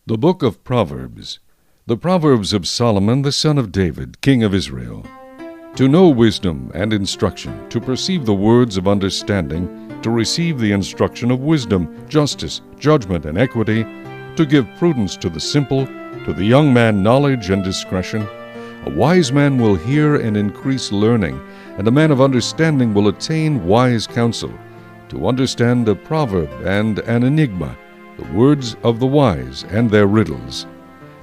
The Book of Proverbs. The Proverbs of Solomon the son of David, king of Israel. To know wisdom and instruction, to perceive the words of understanding, to receive the instruction of wisdom, justice, judgment, and equity, to give prudence to the simple, to the young man knowledge and discretion. A wise man will hear and increase learning, and a man of understanding will attain wise counsel. To understand a proverb and an enigma, the words of the wise and their riddles.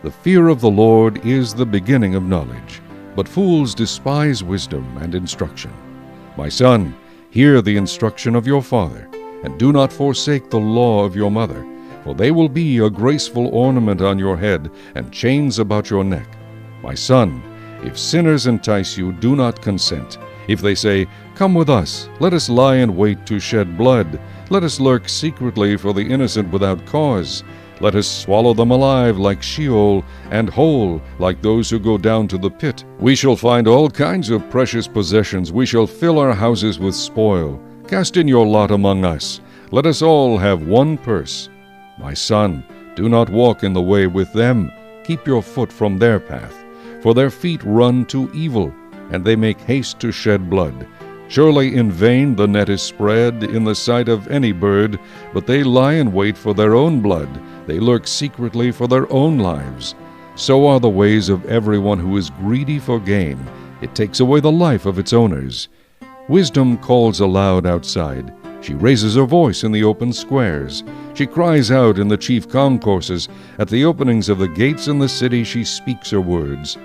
The fear of the Lord is the beginning of knowledge, but fools despise wisdom and instruction. My son, hear the instruction of your father, and do not forsake the law of your mother, for they will be a graceful ornament on your head and chains about your neck. My son, if sinners entice you, do not consent. If they say, "Come with us, let us lie in wait to shed blood. Let us lurk secretly for the innocent without cause. Let us swallow them alive like Sheol, and whole like those who go down to the pit. We shall find all kinds of precious possessions. We shall fill our houses with spoil. Cast in your lot among us. Let us all have one purse. My son, do not walk in the way with them. Keep your foot from their path. For their feet run to evil, and they make haste to shed blood. Surely in vain the net is spread in the sight of any bird, but they lie in wait for their own blood. They lurk secretly for their own lives. So are the ways of everyone who is greedy for gain. It takes away the life of its owners. Wisdom calls aloud outside. She raises her voice in the open squares. She cries out in the chief concourses. At the openings of the gates in the city she speaks her words.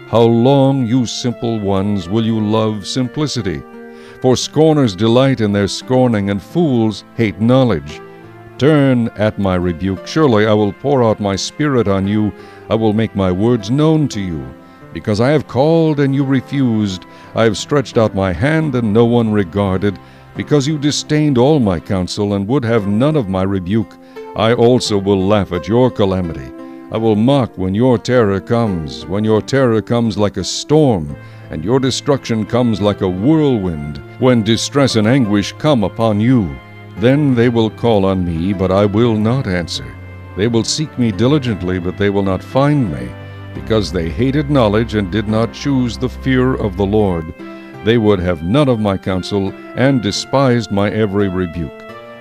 How long, you simple ones, will you love simplicity? For scorners delight in their scorning, and fools hate knowledge. Turn at my rebuke. Surely I will pour out my spirit on you. I will make my words known to you. Because I have called and you refused, I have stretched out my hand and no one regarded. Because you disdained all my counsel and would have none of my rebuke, I also will laugh at your calamity. I will mock when your terror comes like a storm, and your destruction comes like a whirlwind, when distress and anguish come upon you. Then they will call on me, but I will not answer. They will seek me diligently, but they will not find me, because they hated knowledge and did not choose the fear of the Lord. They would have none of my counsel, and despised my every rebuke.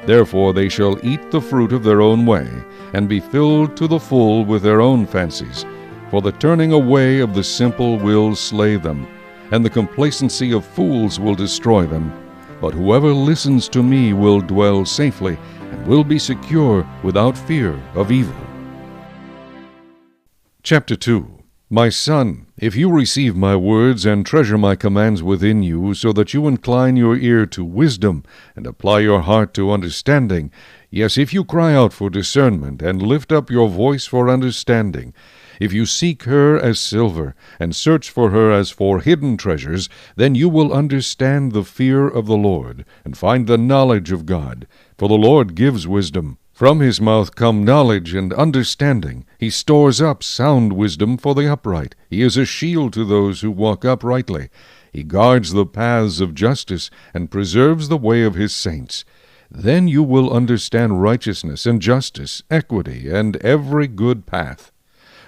Therefore they shall eat the fruit of their own way, and be filled to the full with their own fancies. For the turning away of the simple will slay them, and the complacency of fools will destroy them. But whoever listens to me will dwell safely, and will be secure without fear of evil. Chapter 2. My son, if you receive my words and treasure my commands within you, so that you incline your ear to wisdom and apply your heart to understanding, yes, if you cry out for discernment and lift up your voice for understanding, if you seek her as silver and search for her as for hidden treasures, then you will understand the fear of the Lord and find the knowledge of God. For the Lord gives wisdom. From his mouth come knowledge and understanding. He stores up sound wisdom for the upright. He is a shield to those who walk uprightly. He guards the paths of justice and preserves the way of his saints. Then you will understand righteousness and justice, equity, and every good path.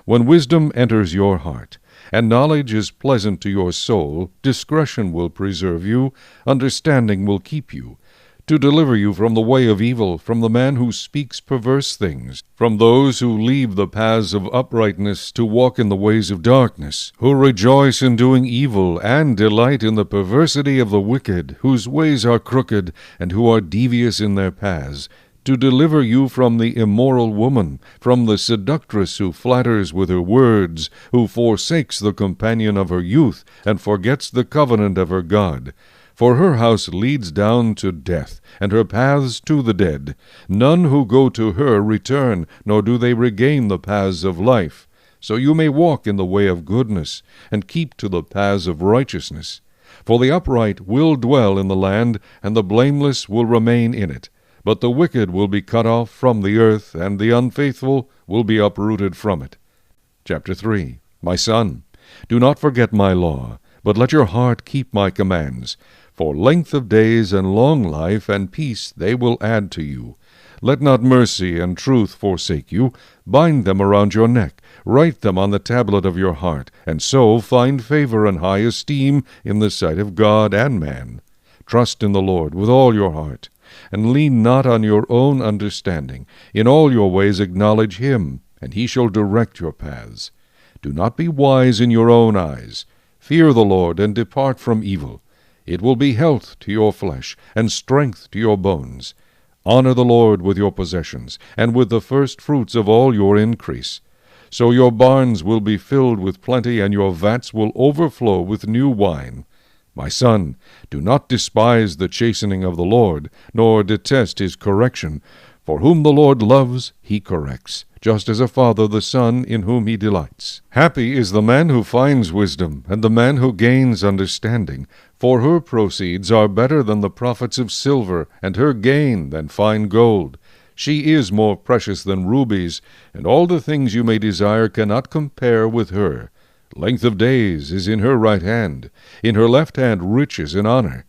When wisdom enters your heart, and knowledge is pleasant to your soul, discretion will preserve you, understanding will keep you, to deliver you from the way of evil, from the man who speaks perverse things, from those who leave the paths of uprightness to walk in the ways of darkness, who rejoice in doing evil and delight in the perversity of the wicked, whose ways are crooked, and who are devious in their paths, to deliver you from the immoral woman, from the seductress who flatters with her words, who forsakes the companion of her youth, and forgets the covenant of her God. For her house leads down to death, and her paths to the dead. None who go to her return, nor do they regain the paths of life. So you may walk in the way of goodness, and keep to the paths of righteousness. For the upright will dwell in the land, and the blameless will remain in it. But the wicked will be cut off from the earth, and the unfaithful will be uprooted from it. Chapter 3. My son, do not forget my law, but let your heart keep my commands. For length of days and long life and peace they will add to you. Let not mercy and truth forsake you. Bind them around your neck. Write them on the tablet of your heart, and so find favor and high esteem in the sight of God and man. Trust in the Lord with all your heart, and lean not on your own understanding. In all your ways acknowledge him, and he shall direct your paths. Do not be wise in your own eyes. Fear the Lord, and depart from evil. It will be health to your flesh, and strength to your bones. Honor the Lord with your possessions, and with the first fruits of all your increase. So your barns will be filled with plenty, and your vats will overflow with new wine. My son, do not despise the chastening of the Lord, nor detest his correction. For whom the Lord loves, he corrects, just as a father the son in whom he delights. Happy is the man who finds wisdom, and the man who gains understanding. For her proceeds are better than the profits of silver, and her gain than fine gold. She is more precious than rubies, and all the things you may desire cannot compare with her. Length of days is in her right hand, in her left hand riches and honor.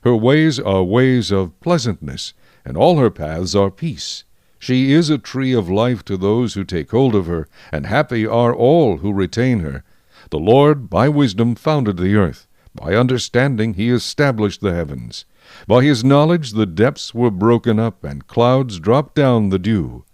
Her ways are ways of pleasantness, and all her paths are peace. She is a tree of life to those who take hold of her, and happy are all who retain her. The Lord by wisdom founded the earth. By understanding he established the heavens. By his knowledge the depths were broken up, and clouds dropped down the dew.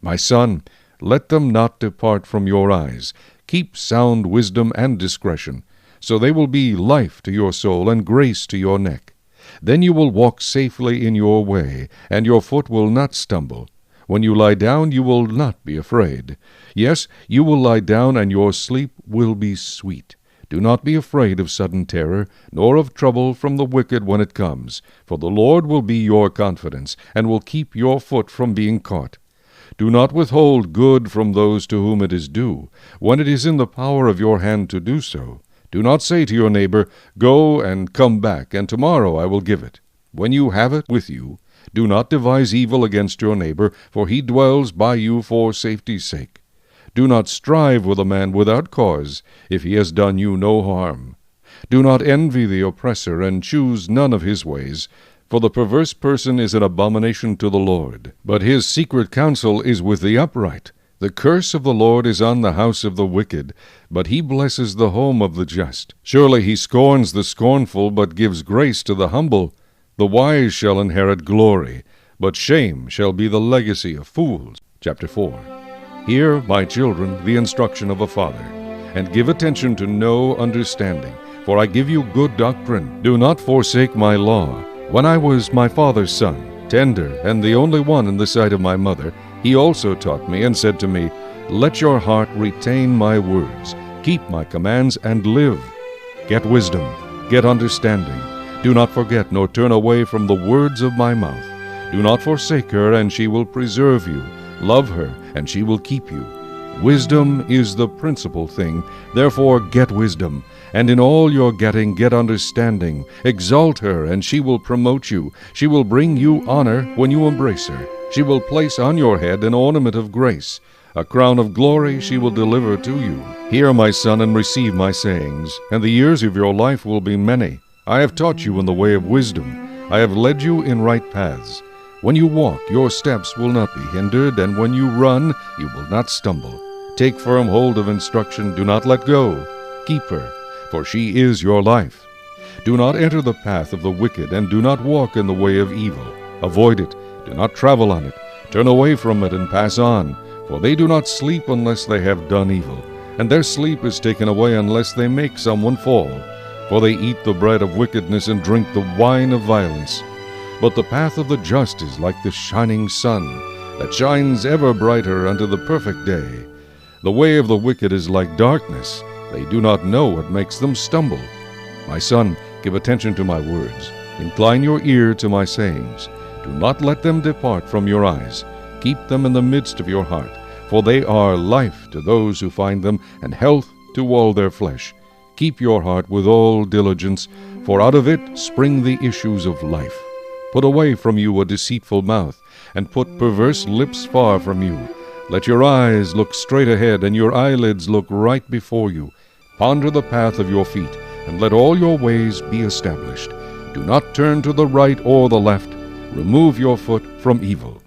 My son, let them not depart from your eyes. Keep sound wisdom and discretion, so they will be life to your soul and grace to your neck. Then you will walk safely in your way, and your foot will not stumble. When you lie down, you will not be afraid. Yes, you will lie down, and your sleep will be sweet. Do not be afraid of sudden terror, nor of trouble from the wicked when it comes. For the Lord will be your confidence, and will keep your foot from being caught. Do not withhold good from those to whom it is due, when it is in the power of your hand to do so. Do not say to your neighbor, Go and come back, and tomorrow I will give it. When you have it with you, do not devise evil against your neighbor, for he dwells by you for safety's sake. Do not strive with a man without cause, if he has done you no harm. Do not envy the oppressor, and choose none of his ways. For the perverse person is an abomination to the Lord, but his secret counsel is with the upright. The curse of the Lord is on the house of the wicked, but he blesses the home of the just. Surely he scorns the scornful, but gives grace to the humble. The wise shall inherit glory, but shame shall be the legacy of fools. Chapter 4. Hear, my children, the instruction of a father, and give attention to know understanding, for I give you good doctrine. Do not forsake my law. When I was my father's son, tender, and the only one in the sight of my mother, he also taught me and said to me, Let your heart retain my words, keep my commands, and live. Get wisdom, get understanding. Do not forget nor turn away from the words of my mouth. Do not forsake her, and she will preserve you. Love her, and she will keep you. Wisdom is the principal thing. Therefore get wisdom, and in all your getting get understanding. Exalt her, and she will promote you. She will bring you honor when you embrace her. She will place on your head an ornament of grace. A crown of glory she will deliver to you. Hear, my son, and receive my sayings, and the years of your life will be many. I have taught you in the way of wisdom. I have led you in right paths. When you walk, your steps will not be hindered, and when you run, you will not stumble. Take firm hold of instruction. Do not let go. Keep her, for she is your life. Do not enter the path of the wicked, and do not walk in the way of evil. Avoid it. Do not travel on it. Turn away from it and pass on, for they do not sleep unless they have done evil, and their sleep is taken away unless they make someone fall. For they eat the bread of wickedness and drink the wine of violence. But the path of the just is like the shining sun, that shines ever brighter unto the perfect day. The way of the wicked is like darkness. They do not know what makes them stumble. My son, give attention to my words. Incline your ear to my sayings. Do not let them depart from your eyes. Keep them in the midst of your heart, for they are life to those who find them, and health to all their flesh. Keep your heart with all diligence, for out of it spring the issues of life. Put away from you a deceitful mouth, and put perverse lips far from you. Let your eyes look straight ahead, and your eyelids look right before you. Ponder the path of your feet, and let all your ways be established. Do not turn to the right or the left. Remove your foot from evil.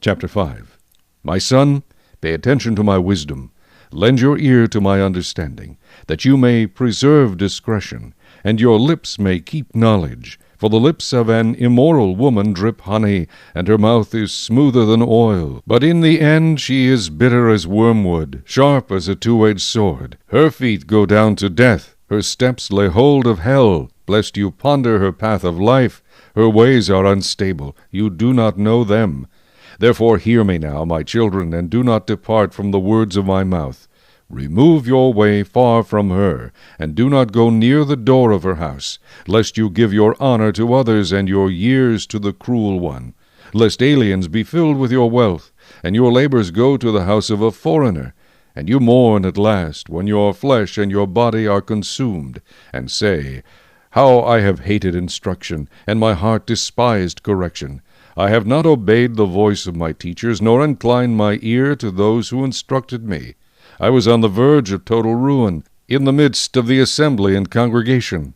Chapter 5. My son, pay attention to my wisdom. Lend your ear to my understanding, that you may preserve discretion, and your lips may keep knowledge. For the lips of an immoral woman drip honey, and her mouth is smoother than oil. But in the end she is bitter as wormwood, sharp as a two-edged sword. Her feet go down to death, her steps lay hold of hell. Lest you ponder her path of life, her ways are unstable, you do not know them. Therefore hear me now, my children, and do not depart from the words of my mouth. Remove your way far from her, and do not go near the door of her house, lest you give your honor to others and your years to the cruel one, lest aliens be filled with your wealth, and your labors go to the house of a foreigner, and you mourn at last, when your flesh and your body are consumed, and say, How I have hated instruction, and my heart despised correction. I have not obeyed the voice of my teachers, nor inclined my ear to those who instructed me. I was on the verge of total ruin, in the midst of the assembly and congregation.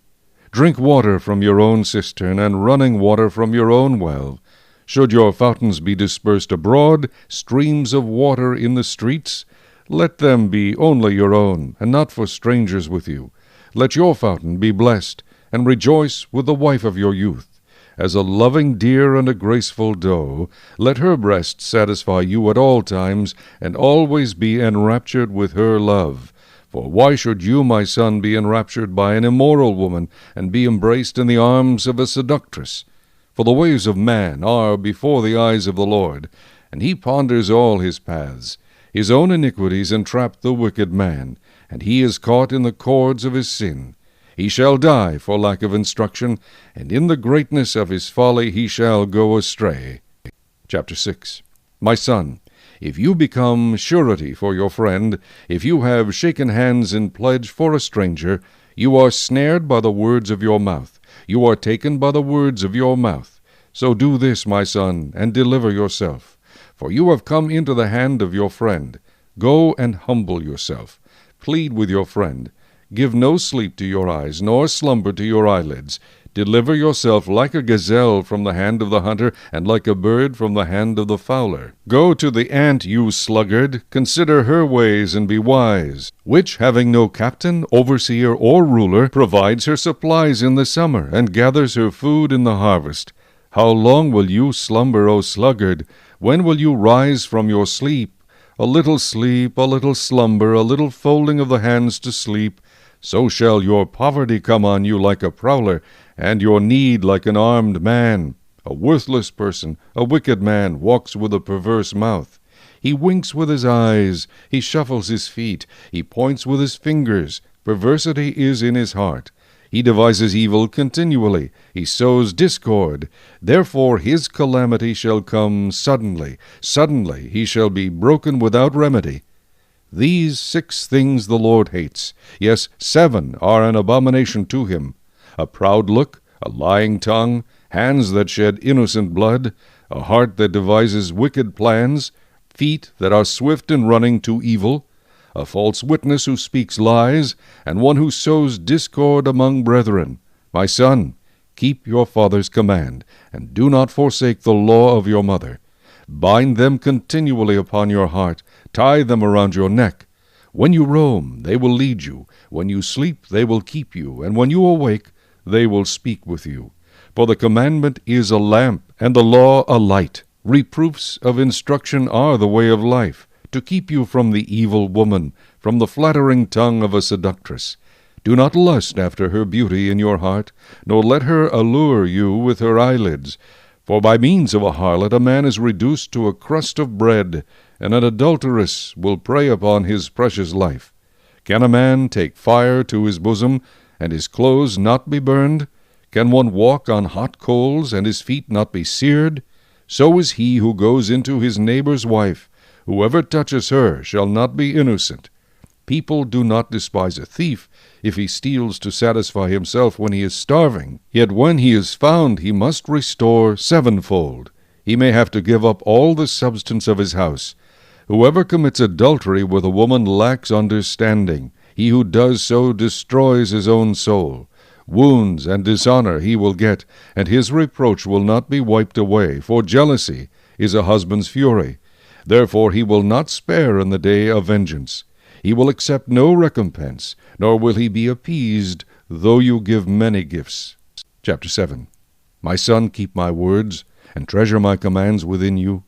Drink water from your own cistern, and running water from your own well. Should your fountains be dispersed abroad, streams of water in the streets, let them be only your own, and not for strangers with you. Let your fountain be blessed, and rejoice with the wife of your youth. As a loving deer and a graceful doe, let her breast satisfy you at all times, and always be enraptured with her love. For why should you, my son, be enraptured by an immoral woman, and be embraced in the arms of a seductress? For the ways of man are before the eyes of the Lord, and he ponders all his paths. His own iniquities entrap the wicked man, and he is caught in the cords of his sin. He shall die for lack of instruction, and in the greatness of his folly he shall go astray. Chapter 6. My son, if you become surety for your friend, if you have shaken hands in pledge for a stranger, you are snared by the words of your mouth. You are taken by the words of your mouth. So do this, my son, and deliver yourself. For you have come into the hand of your friend. Go and humble yourself. Plead with your friend. Give no sleep to your eyes, nor slumber to your eyelids. Deliver yourself like a gazelle from the hand of the hunter, and like a bird from the hand of the fowler. Go to the ant, you sluggard, consider her ways, and be wise, which, having no captain, overseer, or ruler, provides her supplies in the summer, and gathers her food in the harvest. How long will you slumber, O sluggard? When will you rise from your sleep? A little sleep, a little slumber, a little folding of the hands to sleep, so shall your poverty come on you like a prowler, and your need like an armed man. A worthless person, a wicked man, walks with a perverse mouth. He winks with his eyes, he shuffles his feet, he points with his fingers. Perversity is in his heart. He devises evil continually, he sows discord. Therefore his calamity shall come suddenly. Suddenly he shall be broken without remedy. These 6 things the Lord hates. Yes, 7 are an abomination to him: a proud look, a lying tongue, hands that shed innocent blood, a heart that devises wicked plans, feet that are swift in running to evil, a false witness who speaks lies, and one who sows discord among brethren. My son, keep your father's command, and do not forsake the law of your mother. Bind them continually upon your heart, tie them around your neck. When you roam, they will lead you. When you sleep, they will keep you. And when you awake, they will speak with you. For the commandment is a lamp, and the law a light. Reproofs of instruction are the way of life, to keep you from the evil woman, from the flattering tongue of a seductress. Do not lust after her beauty in your heart, nor let her allure you with her eyelids. For by means of a harlot a man is reduced to a crust of bread, and an adulteress will prey upon his precious life. Can a man take fire to his bosom, and his clothes not be burned? Can one walk on hot coals, and his feet not be seared? So is he who goes into his neighbor's wife. Whoever touches her shall not be innocent. People do not despise a thief if he steals to satisfy himself when he is starving. Yet when he is found, he must restore sevenfold. He may have to give up all the substance of his house. Whoever commits adultery with a woman lacks understanding. He who does so destroys his own soul. Wounds and dishonor he will get, and his reproach will not be wiped away. For jealousy is a husband's fury. Therefore he will not spare in the day of vengeance. He will accept no recompense, nor will he be appeased, though you give many gifts. Chapter 7. My son, keep my words, and treasure my commands within you.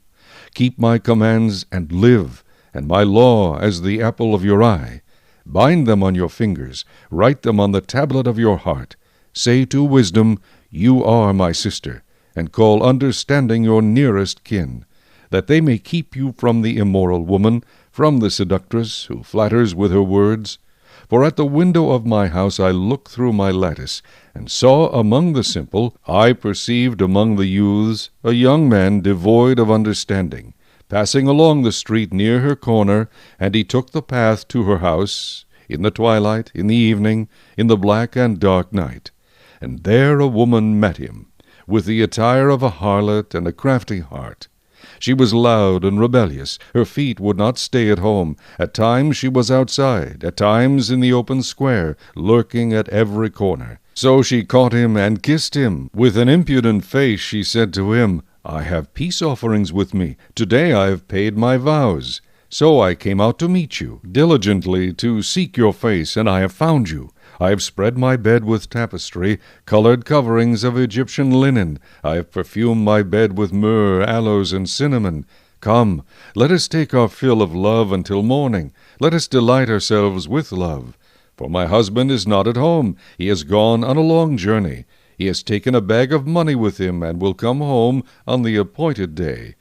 Keep my commands and live, and my law as the apple of your eye. Bind them on your fingers, write them on the tablet of your heart. Say to wisdom, You are my sister, and call understanding your nearest kin, that they may keep you from the immoral woman, from the seductress who flatters with her words. For at the window of my house I looked through my lattice, and saw among the simple, I perceived among the youths, a young man devoid of understanding, passing along the street near her corner, and he took the path to her house, in the twilight, in the evening, in the black and dark night. And there a woman met him, with the attire of a harlot and a crafty heart. She was loud and rebellious. Her feet would not stay at home. At times she was outside, at times in the open square, lurking at every corner. So she caught him and kissed him. With an impudent face she said to him, I have peace offerings with me. Today I have paid my vows. So I came out to meet you, diligently to seek your face, and I have found you. I have spread my bed with tapestry, colored coverings of Egyptian linen. I have perfumed my bed with myrrh, aloes, and cinnamon. Come, let us take our fill of love until morning. Let us delight ourselves with love. For my husband is not at home. He has gone on a long journey. He has taken a bag of money with him, and will come home on the appointed day.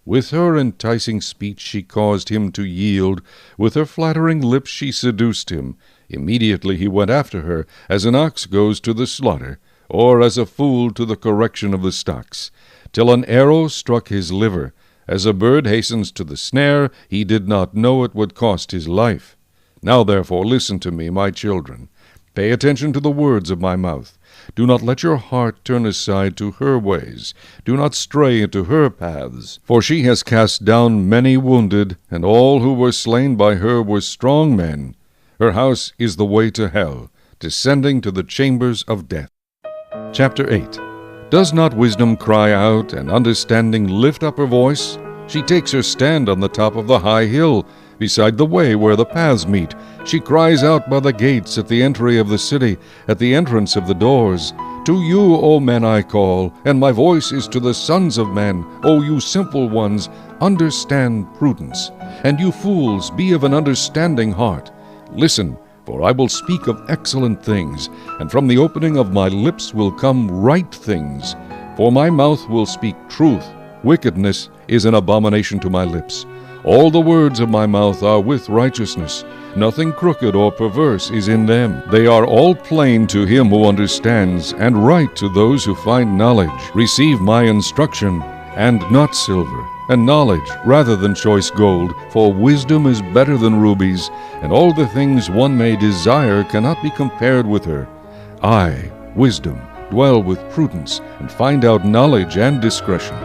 With her enticing speech she caused him to yield. With her flattering lips she seduced him. Immediately he went after her, as an ox goes to the slaughter, or as a fool to the correction of the stocks, till an arrow struck his liver. As a bird hastens to the snare, he did not know it would cost his life. Now therefore listen to me, my children. Pay attention to the words of my mouth. Do not let your heart turn aside to her ways. Do not stray into her paths. For she has cast down many wounded, and all who were slain by her were strong men. Her house is the way to hell, descending to the chambers of death. Chapter 8. Does not wisdom cry out, and understanding lift up her voice? She takes her stand on the top of the high hill, beside the way where the paths meet. She cries out by the gates at the entry of the city, at the entrance of the doors. To you, O men, I call, and my voice is to the sons of men. O you simple ones, understand prudence. And you fools, be of an understanding heart. Listen, for I will speak of excellent things, and from the opening of my lips will come right things. For my mouth will speak truth. Wickedness is an abomination to my lips. All the words of my mouth are with righteousness. Nothing crooked or perverse is in them. They are all plain to him who understands, and right to those who find knowledge. Receive my instruction, and not silver, and knowledge rather than choice gold, for wisdom is better than rubies, and all the things one may desire cannot be compared with her. I, wisdom, dwell with prudence, and find out knowledge and discretion.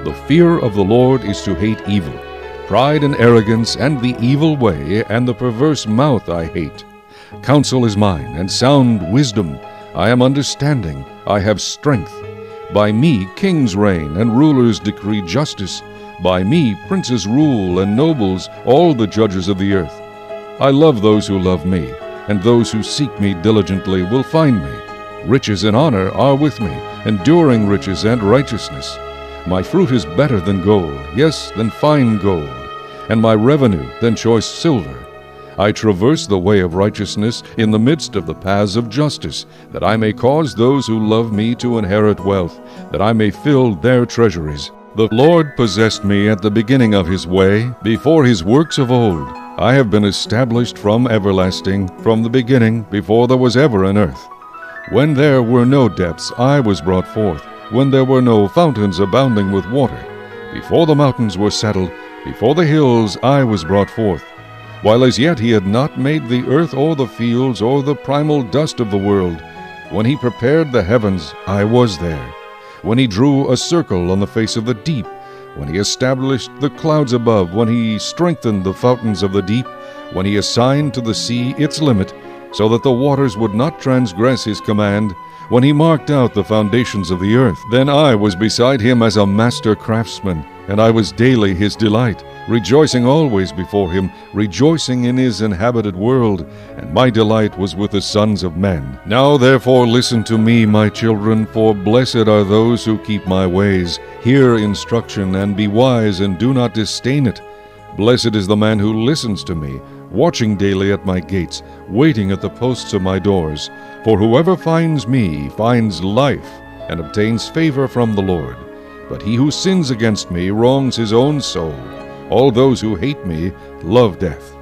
The fear of the Lord is to hate evil. Pride and arrogance, and the evil way, and the perverse mouth I hate. Counsel is mine, and sound wisdom. I am understanding, I have strength. By me kings reign, and rulers decree justice. By me princes rule, and nobles, all the judges of the earth. I love those who love me, and those who seek me diligently will find me. Riches and honor are with me, enduring riches and righteousness. My fruit is better than gold, yes, than fine gold, and my revenue than choice silver. I traverse the way of righteousness in the midst of the paths of justice, that I may cause those who love me to inherit wealth, that I may fill their treasuries. The Lord possessed me at the beginning of his way, before his works of old. I have been established from everlasting, from the beginning, before there was ever an earth. When there were no depths, I was brought forth. When there were no fountains abounding with water. Before the mountains were settled, before the hills I was brought forth. While as yet he had not made the earth or the fields or the primal dust of the world. When he prepared the heavens, I was there. When he drew a circle on the face of the deep. When he established the clouds above. When he strengthened the fountains of the deep. When he assigned to the sea its limit, so that the waters would not transgress his command. When he marked out the foundations of the earth. Then I was beside him as a master craftsman, and I was daily his delight, rejoicing always before him, rejoicing in his inhabited world, and my delight was with the sons of men. Now therefore listen to me, my children, for blessed are those who keep my ways. Hear instruction, and be wise, and do not disdain it. Blessed is the man who listens to me, watching daily at my gates, waiting at the posts of my doors. For whoever finds me finds life, and obtains favor from the Lord. But he who sins against me wrongs his own soul. All those who hate me love death.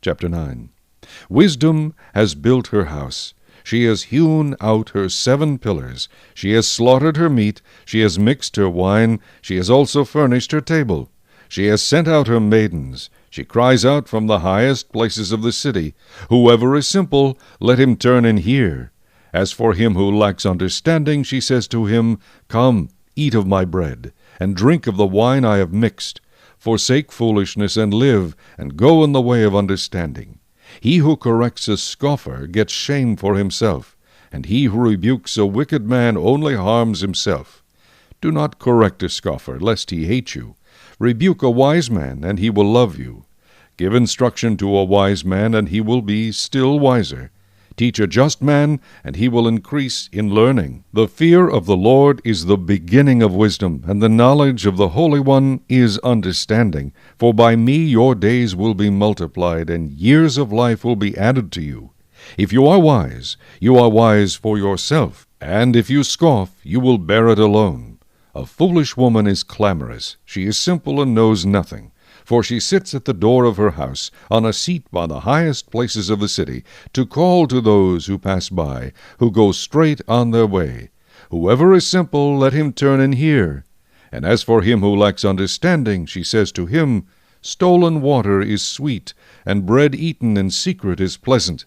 Chapter 9. Wisdom has built her house. She has hewn out her 7 pillars. She has slaughtered her meat. She has mixed her wine. She has also furnished her table. She has sent out her maidens. She cries out from the highest places of the city, Whoever is simple, let him turn and hear. As for him who lacks understanding, she says to him, Come, eat of my bread, and drink of the wine I have mixed. Forsake foolishness and live, and go in the way of understanding. He who corrects a scoffer gets shame for himself, and he who rebukes a wicked man only harms himself. Do not correct a scoffer, lest he hate you. Rebuke a wise man, and he will love you. Give instruction to a wise man, and he will be still wiser. Teach a just man, and he will increase in learning. The fear of the Lord is the beginning of wisdom, and the knowledge of the Holy One is understanding. For by me your days will be multiplied, and years of life will be added to you. If you are wise for yourself, and if you scoff, you will bear it alone. A foolish woman is clamorous. She is simple and knows nothing. For she sits at the door of her house, on a seat by the highest places of the city, to call to those who pass by, who go straight on their way. Whoever is simple, let him turn and hear. And as for him who lacks understanding, she says to him, Stolen water is sweet, and bread eaten in secret is pleasant.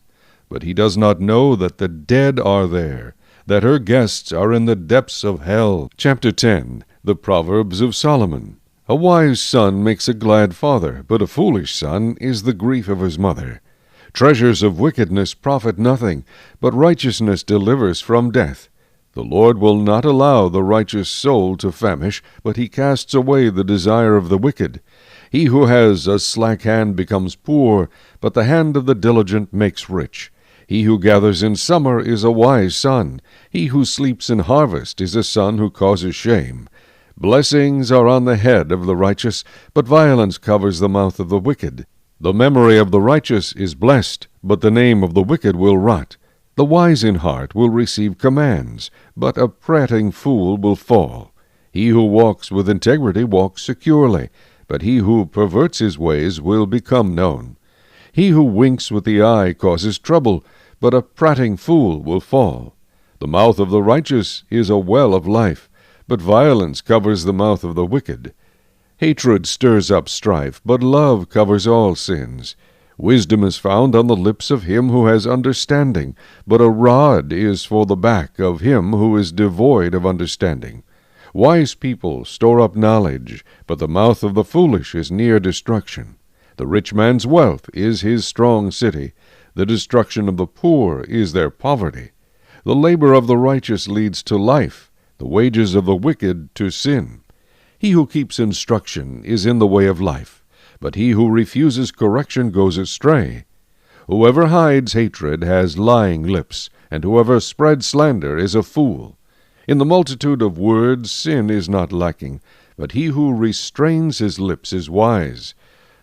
But he does not know that the dead are there, that her guests are in the depths of hell. Chapter 10. The Proverbs of Solomon. A wise son makes a glad father, but a foolish son is the grief of his mother. Treasures of wickedness profit nothing, but righteousness delivers from death. The Lord will not allow the righteous soul to famish, but he casts away the desire of the wicked. He who has a slack hand becomes poor, but the hand of the diligent makes rich. He who gathers in summer is a wise son. He who sleeps in harvest is a son who causes shame. Blessings are on the head of the righteous, but violence covers the mouth of the wicked. The memory of the righteous is blessed, but the name of the wicked will rot. The wise in heart will receive commands, but a prating fool will fall. He who walks with integrity walks securely, but he who perverts his ways will become known. He who winks with the eye causes trouble, but a prating fool will fall. The mouth of the righteous is a well of life, but violence covers the mouth of the wicked. Hatred stirs up strife, but love covers all sins. Wisdom is found on the lips of him who has understanding, but a rod is for the back of him who is devoid of understanding. Wise people store up knowledge, but the mouth of the foolish is near destruction. The rich man's wealth is his strong city. The destruction of the poor is their poverty. The labor of the righteous leads to life, the wages of the wicked to sin. He who keeps instruction is in the way of life, but he who refuses correction goes astray. Whoever hides hatred has lying lips, and whoever spreads slander is a fool. In the multitude of words sin is not lacking, but he who restrains his lips is wise.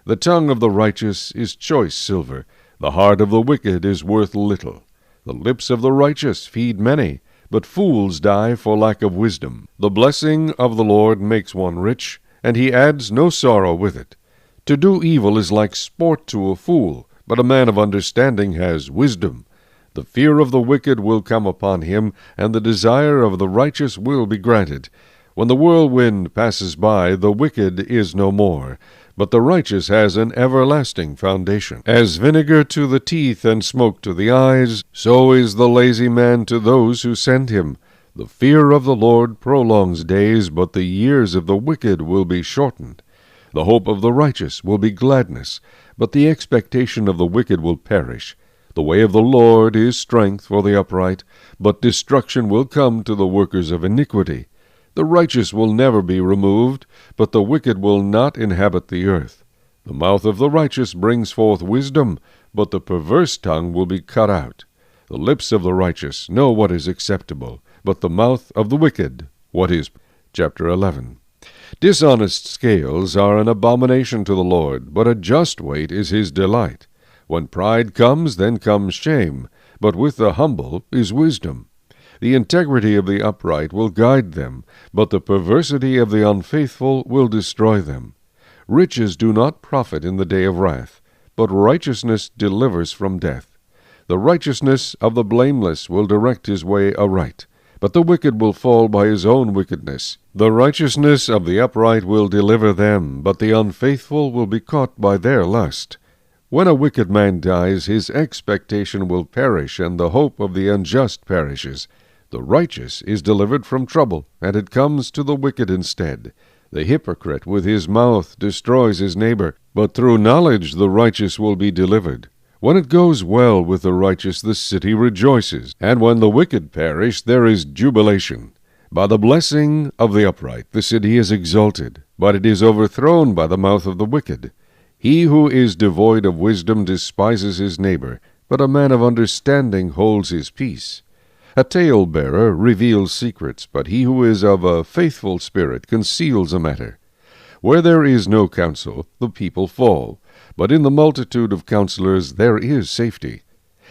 The tongue of the righteous is choice silver, the heart of the wicked is worth little. The lips of the righteous feed many, but fools die for lack of wisdom. The blessing of the Lord makes one rich, and he adds no sorrow with it. To do evil is like sport to a fool, but a man of understanding has wisdom. The fear of the wicked will come upon him, and the desire of the righteous will be granted. When the whirlwind passes by, the wicked is no more, but the righteous has an everlasting foundation. As vinegar to the teeth and smoke to the eyes, so is the lazy man to those who send him. The fear of the Lord prolongs days, but the years of the wicked will be shortened. The hope of the righteous will be gladness, but the expectation of the wicked will perish. The way of the Lord is strength for the upright, but destruction will come to the workers of iniquity. The righteous will never be removed, but the wicked will not inhabit the earth. The mouth of the righteous brings forth wisdom, but the perverse tongue will be cut out. The lips of the righteous know what is acceptable, but the mouth of the wicked what is. Chapter 11. Dishonest scales are an abomination to the Lord, but a just weight is his delight. When pride comes, then comes shame, but with the humble is wisdom. The integrity of the upright will guide them, but the perversity of the unfaithful will destroy them. Riches do not profit in the day of wrath, but righteousness delivers from death. The righteousness of the blameless will direct his way aright, but the wicked will fall by his own wickedness. The righteousness of the upright will deliver them, but the unfaithful will be caught by their lust. When a wicked man dies, his expectation will perish, and the hope of the unjust perishes. The righteous is delivered from trouble, and it comes to the wicked instead. The hypocrite with his mouth destroys his neighbor, but through knowledge the righteous will be delivered. When it goes well with the righteous, the city rejoices, and when the wicked perish, there is jubilation. By the blessing of the upright the city is exalted, but it is overthrown by the mouth of the wicked. He who is devoid of wisdom despises his neighbor, but a man of understanding holds his peace. A talebearer reveals secrets, but he who is of a faithful spirit conceals a matter. Where there is no counsel, the people fall, but in the multitude of counselors there is safety.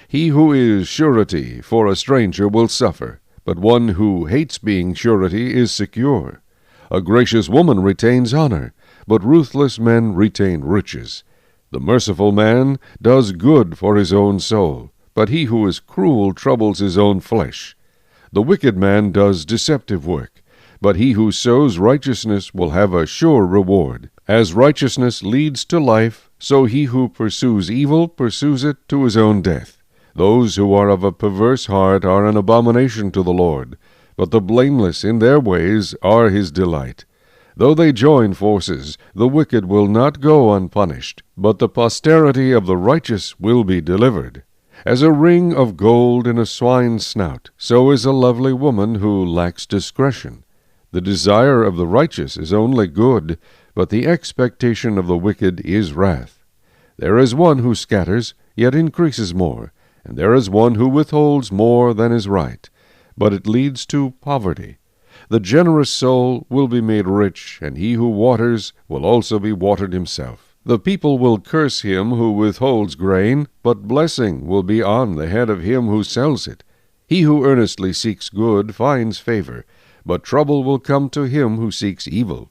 He who is surety for a stranger will suffer, but one who hates being surety is secure. A gracious woman retains honor, but ruthless men retain riches. The merciful man does good for his own soul, but he who is cruel troubles his own flesh. The wicked man does deceptive work, but he who sows righteousness will have a sure reward. As righteousness leads to life, so he who pursues evil pursues it to his own death. Those who are of a perverse heart are an abomination to the Lord, but the blameless in their ways are his delight. Though they join forces, the wicked will not go unpunished, but the posterity of the righteous will be delivered. As a ring of gold in a swine's snout, so is a lovely woman who lacks discretion. The desire of the righteous is only good, but the expectation of the wicked is wrath. There is one who scatters, yet increases more, and there is one who withholds more than is right, but it leads to poverty. The generous soul will be made rich, and he who waters will also be watered himself. The people will curse him who withholds grain, but blessing will be on the head of him who sells it. He who earnestly seeks good finds favor, but trouble will come to him who seeks evil.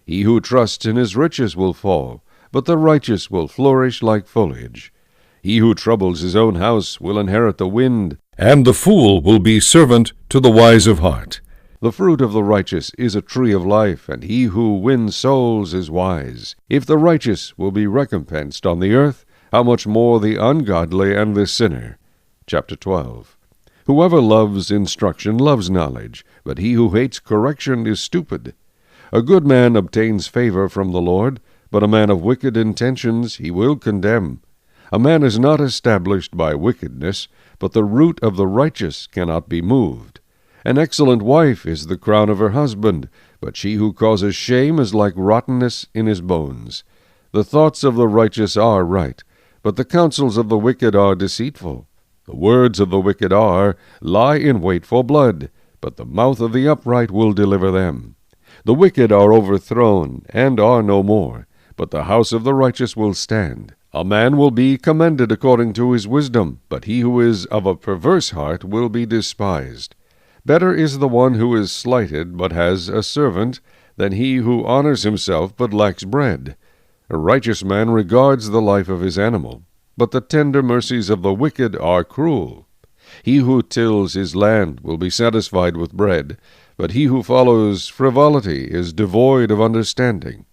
He who trusts in his riches will fall, but the righteous will flourish like foliage. He who troubles his own house will inherit the wind, and the fool will be servant to the wise of heart. The fruit of the righteous is a tree of life, and he who wins souls is wise. If the righteous will be recompensed on the earth, how much more the ungodly and the sinner? Chapter 12. Whoever loves instruction loves knowledge, but he who hates correction is stupid. A good man obtains favor from the Lord, but a man of wicked intentions he will condemn. A man is not established by wickedness, but the root of the righteous cannot be moved. An excellent wife is the crown of her husband, but she who causes shame is like rottenness in his bones. The thoughts of the righteous are right, but the counsels of the wicked are deceitful. The words of the wicked lie in wait for blood, but the mouth of the upright will deliver them. The wicked are overthrown, and are no more, but the house of the righteous will stand. A man will be commended according to his wisdom, but he who is of a perverse heart will be despised. Better is the one who is slighted, but has a servant, than he who honors himself, but lacks bread. A righteous man regards the life of his animal, but the tender mercies of the wicked are cruel. He who tills his land will be satisfied with bread, but he who follows frivolity is devoid of understanding.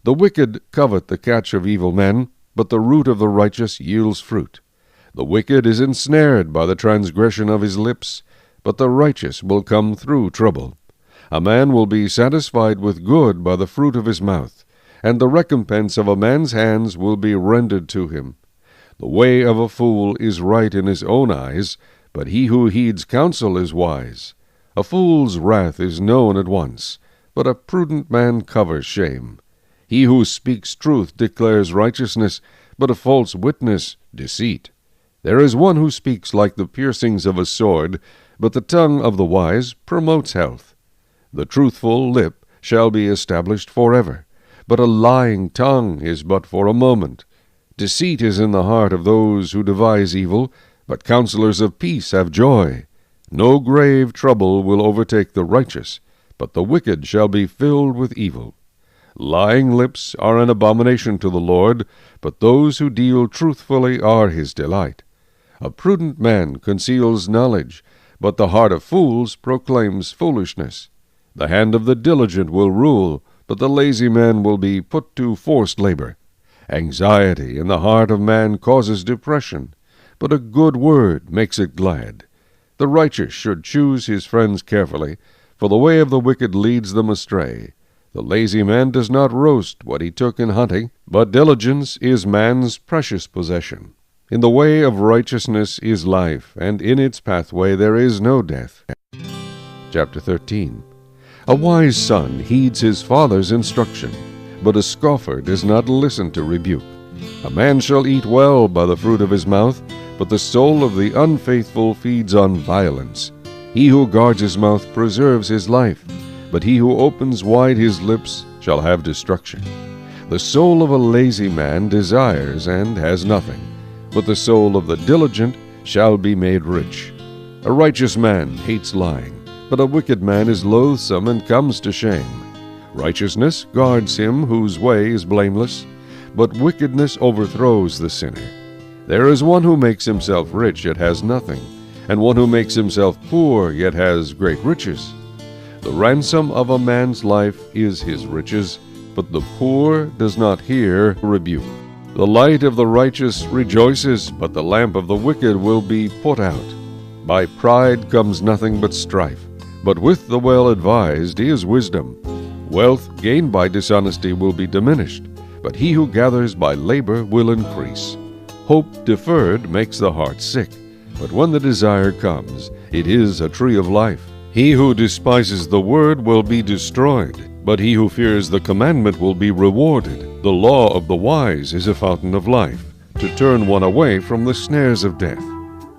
The wicked covet the catch of evil men, but the root of the righteous yields fruit. The wicked is ensnared by the transgression of his lips, but the righteous will come through trouble. A man will be satisfied with good by the fruit of his mouth, and the recompense of a man's hands will be rendered to him. The way of a fool is right in his own eyes, but he who heeds counsel is wise. A fool's wrath is known at once, but a prudent man covers shame. He who speaks truth declares righteousness, but a false witness deceit. There is one who speaks like the piercings of a sword, but the tongue of the wise promotes health. The truthful lip shall be established forever, but a lying tongue is but for a moment. Deceit is in the heart of those who devise evil, but counselors of peace have joy. No grave trouble will overtake the righteous, but the wicked shall be filled with evil. Lying lips are an abomination to the Lord, but those who deal truthfully are his delight. A prudent man conceals knowledge, but the heart of fools proclaims foolishness. The hand of the diligent will rule, but the lazy man will be put to forced labor. Anxiety in the heart of man causes depression, but a good word makes it glad. The righteous should choose his friends carefully, for the way of the wicked leads them astray. The lazy man does not roast what he took in hunting, but diligence is man's precious possession. In the way of righteousness is life, and in its pathway there is no death. Chapter 13. A wise son heeds his father's instruction, but a scoffer does not listen to rebuke. A man shall eat well by the fruit of his mouth, but the soul of the unfaithful feeds on violence. He who guards his mouth preserves his life, but he who opens wide his lips shall have destruction. The soul of a lazy man desires and has nothing, but the soul of the diligent shall be made rich. A righteous man hates lying, but a wicked man is loathsome and comes to shame. Righteousness guards him whose way is blameless, but wickedness overthrows the sinner. There is one who makes himself rich yet has nothing, and one who makes himself poor yet has great riches. The ransom of a man's life is his riches, but the poor does not hear rebuke. The light of the righteous rejoices, but the lamp of the wicked will be put out. By pride comes nothing but strife, but with the well-advised is wisdom. Wealth gained by dishonesty will be diminished, but he who gathers by labor will increase. Hope deferred makes the heart sick, but when the desire comes, it is a tree of life. He who despises the word will be destroyed, but he who fears the commandment will be rewarded. The law of the wise is a fountain of life, to turn one away from the snares of death.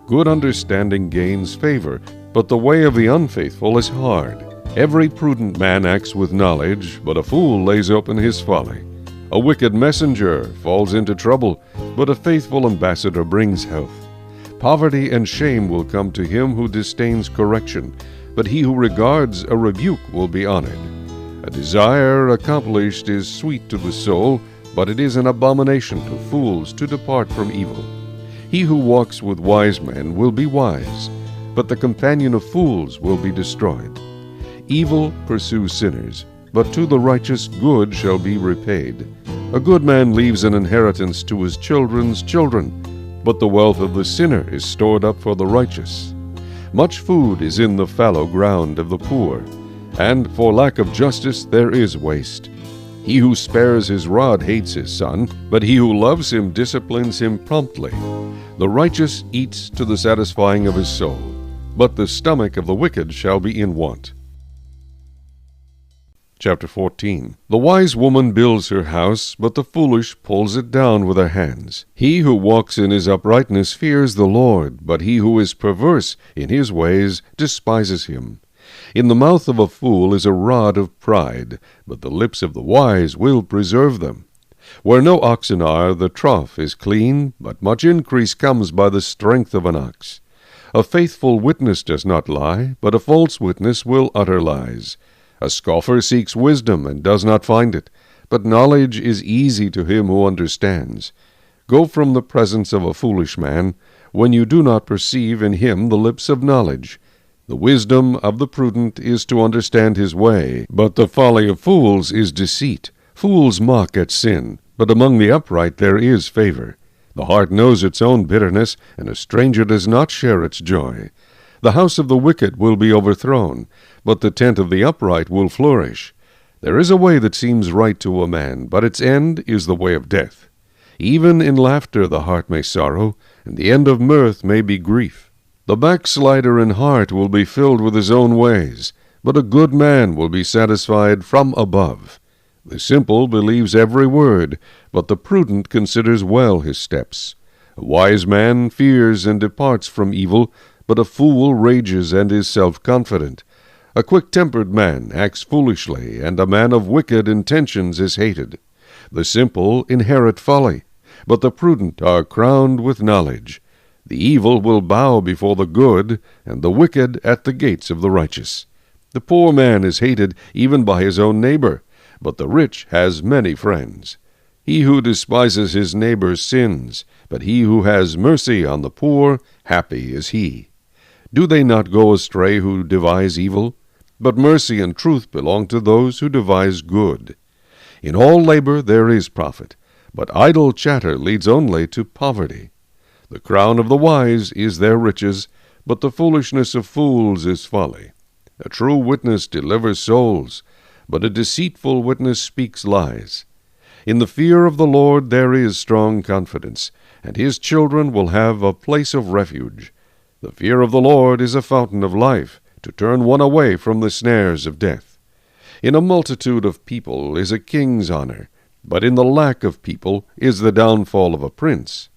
Good understanding gains favor, but the way of the unfaithful is hard. Every prudent man acts with knowledge, but a fool lays open his folly. A wicked messenger falls into trouble, but a faithful ambassador brings health. Poverty and shame will come to him who disdains correction, but he who regards a rebuke will be honored. A desire accomplished is sweet to the soul, but it is an abomination to fools to depart from evil. He who walks with wise men will be wise, but the companion of fools will be destroyed. Evil pursues sinners, but to the righteous good shall be repaid. A good man leaves an inheritance to his children's children, but the wealth of the sinner is stored up for the righteous. Much food is in the fallow ground of the poor, and for lack of justice there is waste. He who spares his rod hates his son, but he who loves him disciplines him promptly. The righteous eats to the satisfying of his soul, but the stomach of the wicked shall be in want. Chapter 14. The wise woman builds her house, but the foolish pulls it down with her hands. He who walks in his uprightness fears the Lord, but he who is perverse in his ways despises him. In the mouth of a fool is a rod of pride, but the lips of the wise will preserve them. Where no oxen are, the trough is clean, but much increase comes by the strength of an ox. A faithful witness does not lie, but a false witness will utter lies. A scoffer seeks wisdom and does not find it, but knowledge is easy to him who understands. Go from the presence of a foolish man, when you do not perceive in him the lips of knowledge. The wisdom of the prudent is to understand his way, but the folly of fools is deceit. Fools mock at sin, but among the upright there is favor. The heart knows its own bitterness, and a stranger does not share its joy. The house of the wicked will be overthrown, but the tent of the upright will flourish. There is a way that seems right to a man, but its end is the way of death. Even in laughter the heart may sorrow, and the end of mirth may be grief. The backslider in heart will be filled with his own ways, but a good man will be satisfied from above. The simple believes every word, but the prudent considers well his steps. A wise man fears and departs from evil, but a fool rages and is self-confident. A quick-tempered man acts foolishly, and a man of wicked intentions is hated. The simple inherit folly, but the prudent are crowned with knowledge. The evil will bow before the good, and the wicked at the gates of the righteous. The poor man is hated even by his own neighbor, but the rich has many friends. He who despises his neighbor sins, but he who has mercy on the poor, happy is he. Do they not go astray who devise evil? But mercy and truth belong to those who devise good. In all labor there is profit, but idle chatter leads only to poverty. The crown of the wise is their riches, but the foolishness of fools is folly. A true witness delivers souls, but a deceitful witness speaks lies. In the fear of the Lord there is strong confidence, and his children will have a place of refuge. The fear of the Lord is a fountain of life, to turn one away from the snares of death. In a multitude of people is a king's honor, but in the lack of people is the downfall of a prince.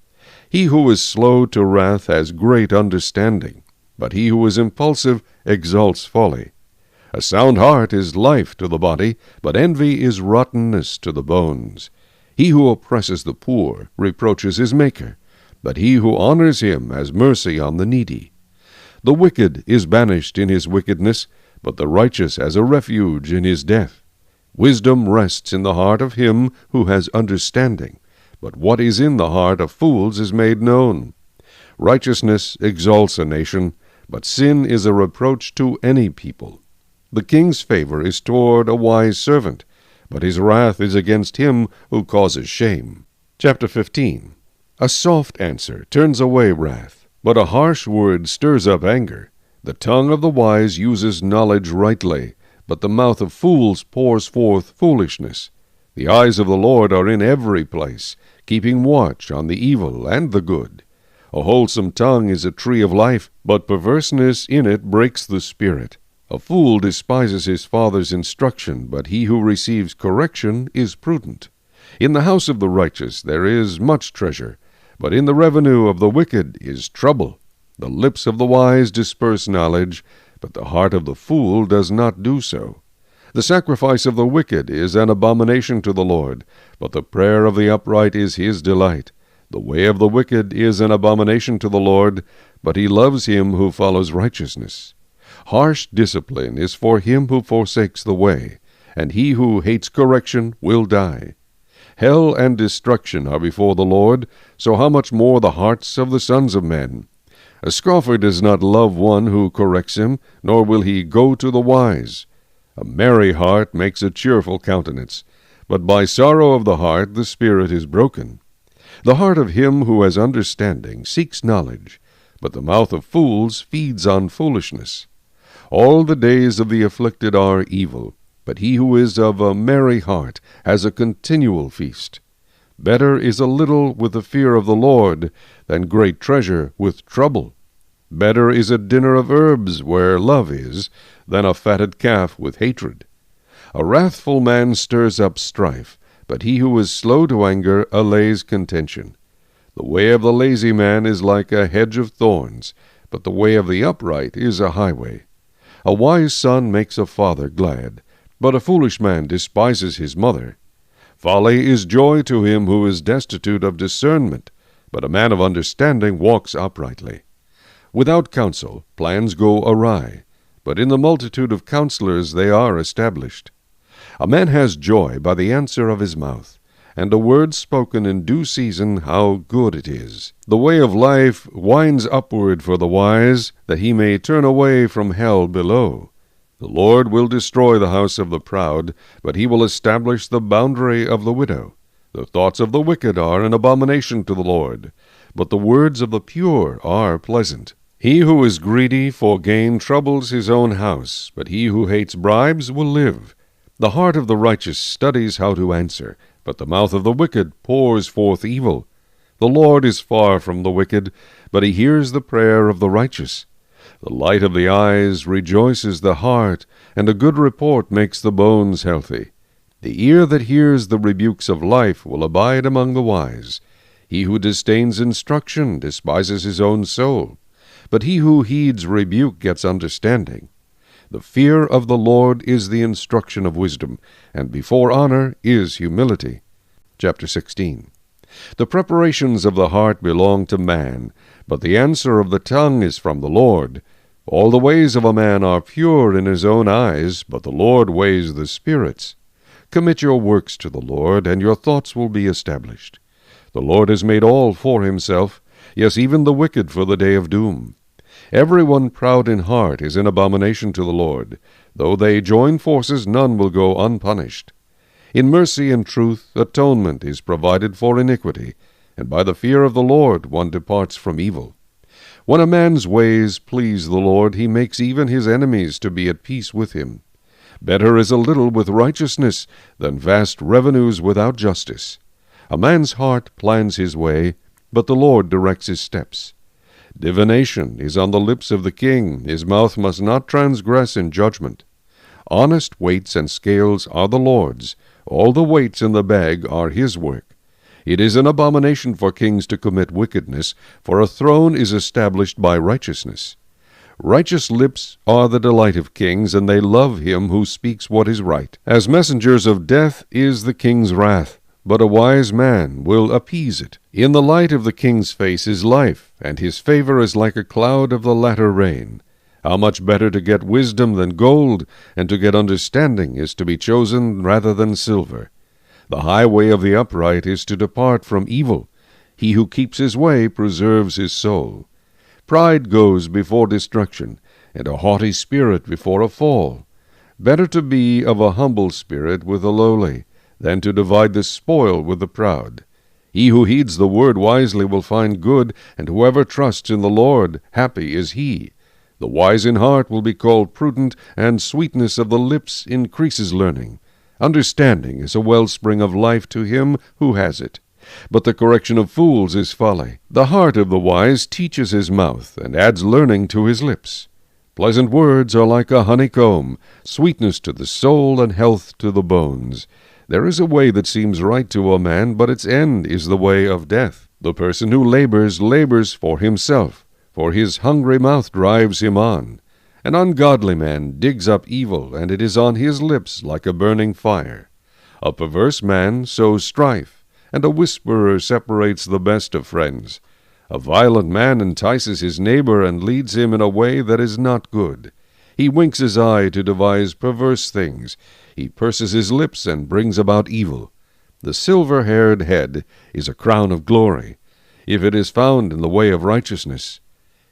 He who is slow to wrath has great understanding, but he who is impulsive exalts folly. A sound heart is life to the body, but envy is rottenness to the bones. He who oppresses the poor reproaches his Maker, but he who honors him has mercy on the needy. The wicked is banished in his wickedness, but the righteous has a refuge in his death. Wisdom rests in the heart of him who has understanding, but what is in the heart of fools is made known. Righteousness exalts a nation, but sin is a reproach to any people. The king's favor is toward a wise servant, but his wrath is against him who causes shame. Chapter 15. A soft answer turns away wrath, but a harsh word stirs up anger. The tongue of the wise uses knowledge rightly, but the mouth of fools pours forth foolishness. The eyes of the Lord are in every place, keeping watch on the evil and the good. A wholesome tongue is a tree of life, but perverseness in it breaks the spirit. A fool despises his father's instruction, but he who receives correction is prudent. In the house of the righteous there is much treasure, but in the revenue of the wicked is trouble. The lips of the wise disperse knowledge, but the heart of the fool does not do so. The sacrifice of the wicked is an abomination to the Lord, but the prayer of the upright is his delight. The way of the wicked is an abomination to the Lord, but he loves him who follows righteousness. Harsh discipline is for him who forsakes the way, and he who hates correction will die. Hell and destruction are before the Lord, so how much more the hearts of the sons of men? A scoffer does not love one who corrects him, nor will he go to the wise. A merry heart makes a cheerful countenance, but by sorrow of the heart the spirit is broken. The heart of him who has understanding seeks knowledge, but the mouth of fools feeds on foolishness. All the days of the afflicted are evil, but he who is of a merry heart has a continual feast. Better is a little with the fear of the Lord than great treasure with trouble. Better is a dinner of herbs where love is than a fatted calf with hatred. A wrathful man stirs up strife, but he who is slow to anger allays contention. The way of the lazy man is like a hedge of thorns, but the way of the upright is a highway. A wise son makes a father glad, but a foolish man despises his mother. Folly is joy to him who is destitute of discernment, but a man of understanding walks uprightly. Without counsel plans go awry, but in the multitude of counselors they are established. A man has joy by the answer of his mouth, and a word spoken in due season how good it is. The way of life winds upward for the wise, that he may turn away from hell below. The Lord will destroy the house of the proud, but he will establish the boundary of the widow. The thoughts of the wicked are an abomination to the Lord, but the words of the pure are pleasant. He who is greedy for gain troubles his own house, but he who hates bribes will live. The heart of the righteous studies how to answer, but the mouth of the wicked pours forth evil. The Lord is far from the wicked, but he hears the prayer of the righteous. The light of the eyes rejoices the heart, and a good report makes the bones healthy. The ear that hears the rebukes of life will abide among the wise. He who disdains instruction despises his own soul, but he who heeds rebuke gets understanding. The fear of the Lord is the instruction of wisdom, and before honor is humility. Chapter 16. The preparations of the heart belong to man, but the answer of the tongue is from the Lord. All the ways of a man are pure in his own eyes, but the Lord weighs the spirits. Commit your works to the Lord, and your thoughts will be established. The Lord has made all for himself, yes, even the wicked for the day of doom. Every one proud in heart is an abomination to the Lord. Though they join forces, none will go unpunished. In mercy and truth atonement is provided for iniquity, and by the fear of the Lord one departs from evil. When a man's ways please the Lord, he makes even his enemies to be at peace with him. Better is a little with righteousness than vast revenues without justice. A man's heart plans his way, but the Lord directs his steps. Divination is on the lips of the king. His mouth must not transgress in judgment. Honest weights and scales are the Lord's. All the weights in the bag are his work. It is an abomination for kings to commit wickedness, for a throne is established by righteousness. Righteous lips are the delight of kings, and they love him who speaks what is right. As messengers of death is the king's wrath, but a wise man will appease it. In the light of the king's face is life, and his favor is like a cloud of the latter rain. How much better to get wisdom than gold, and to get understanding is to be chosen rather than silver. The highway of the upright is to depart from evil. He who keeps his way preserves his soul. Pride goes before destruction, and a haughty spirit before a fall. Better to be of a humble spirit with the lowly, than to divide the spoil with the proud. He who heeds the word wisely will find good, and whoever trusts in the Lord, happy is he. The wise in heart will be called prudent, and sweetness of the lips increases learning. Understanding is a wellspring of life to him who has it. But the correction of fools is folly. The heart of the wise teaches his mouth, and adds learning to his lips. Pleasant words are like a honeycomb, sweetness to the soul and health to the bones. There is a way that seems right to a man, but its end is the way of death. The person who labors for himself, for his hungry mouth drives him on. An ungodly man digs up evil, and it is on his lips like a burning fire. A perverse man sows strife, and a whisperer separates the best of friends. A violent man entices his neighbor and leads him in a way that is not good. He winks his eye to devise perverse things. He purses his lips and brings about evil. The silver-haired head is a crown of glory, if it is found in the way of righteousness.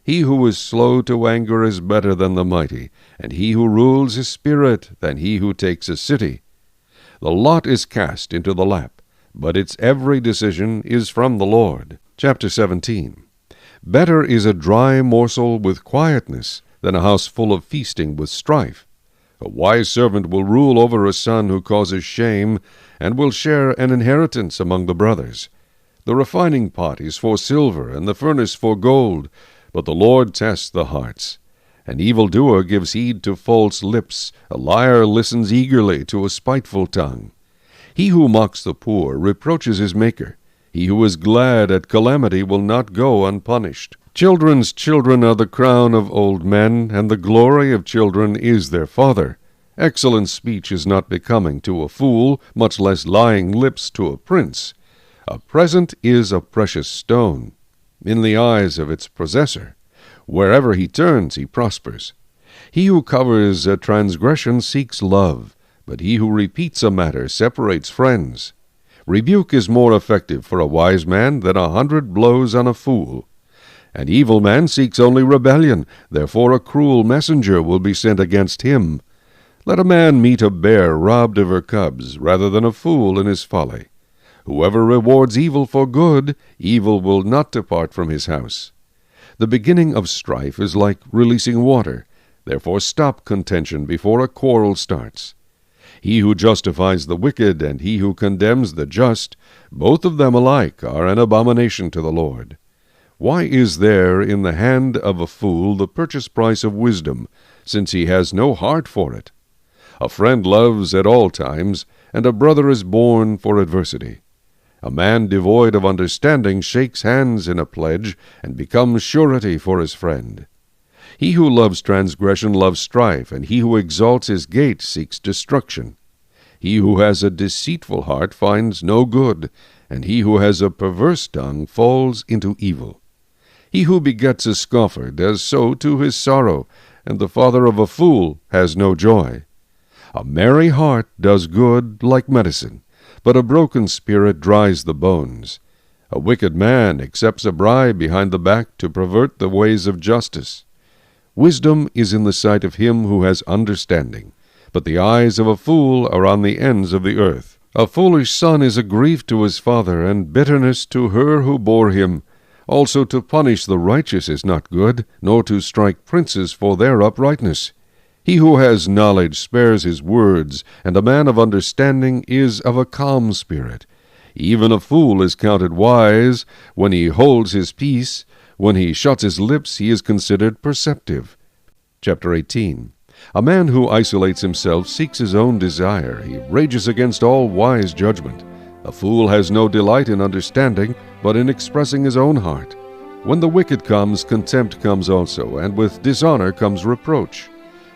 He who is slow to anger is better than the mighty, and he who rules his spirit than he who takes a city. The lot is cast into the lap, but its every decision is from the Lord. Chapter 17. Better is a dry morsel with quietness than a house full of feasting with strife. A wise servant will rule over a son who causes shame, and will share an inheritance among the brothers. The refining pot is for silver, and the furnace for gold, but the Lord tests the hearts. An evildoer gives heed to false lips, a liar listens eagerly to a spiteful tongue. He who mocks the poor reproaches his Maker. He who is glad at calamity will not go unpunished. Children's children are the crown of old men, and the glory of children is their father. Excellent speech is not becoming to a fool, much less lying lips to a prince. A present is a precious stone in the eyes of its possessor. Wherever he turns, he prospers. He who covers a transgression seeks love, but he who repeats a matter separates friends. Rebuke is more effective for a wise man than 100 blows on a fool. An evil man seeks only rebellion, therefore a cruel messenger will be sent against him. Let a man meet a bear robbed of her cubs, rather than a fool in his folly. Whoever rewards evil for good, evil will not depart from his house. The beginning of strife is like releasing water, therefore stop contention before a quarrel starts. He who justifies the wicked and he who condemns the just, both of them alike are an abomination to the Lord. Why is there in the hand of a fool the purchase price of wisdom, since he has no heart for it? A friend loves at all times, and a brother is born for adversity. A man devoid of understanding shakes hands in a pledge, and becomes surety for his friend. He who loves transgression loves strife, and he who exalts his gate seeks destruction. He who has a deceitful heart finds no good, and he who has a perverse tongue falls into evil. He who begets a scoffer does so to his sorrow, and the father of a fool has no joy. A merry heart does good like medicine, but a broken spirit dries the bones. A wicked man accepts a bribe behind the back to pervert the ways of justice. Wisdom is in the sight of him who has understanding, but the eyes of a fool are on the ends of the earth. A foolish son is a grief to his father, and bitterness to her who bore him. Also to punish the righteous is not good, nor to strike princes for their uprightness. He who has knowledge spares his words, and a man of understanding is of a calm spirit. Even a fool is counted wise when he holds his peace. When he shuts his lips, he is considered perceptive. Chapter 18. A man who isolates himself seeks his own desire. He rages against all wise judgment. A fool has no delight in understanding, but in expressing his own heart. When the wicked comes, contempt comes also, and with dishonor comes reproach.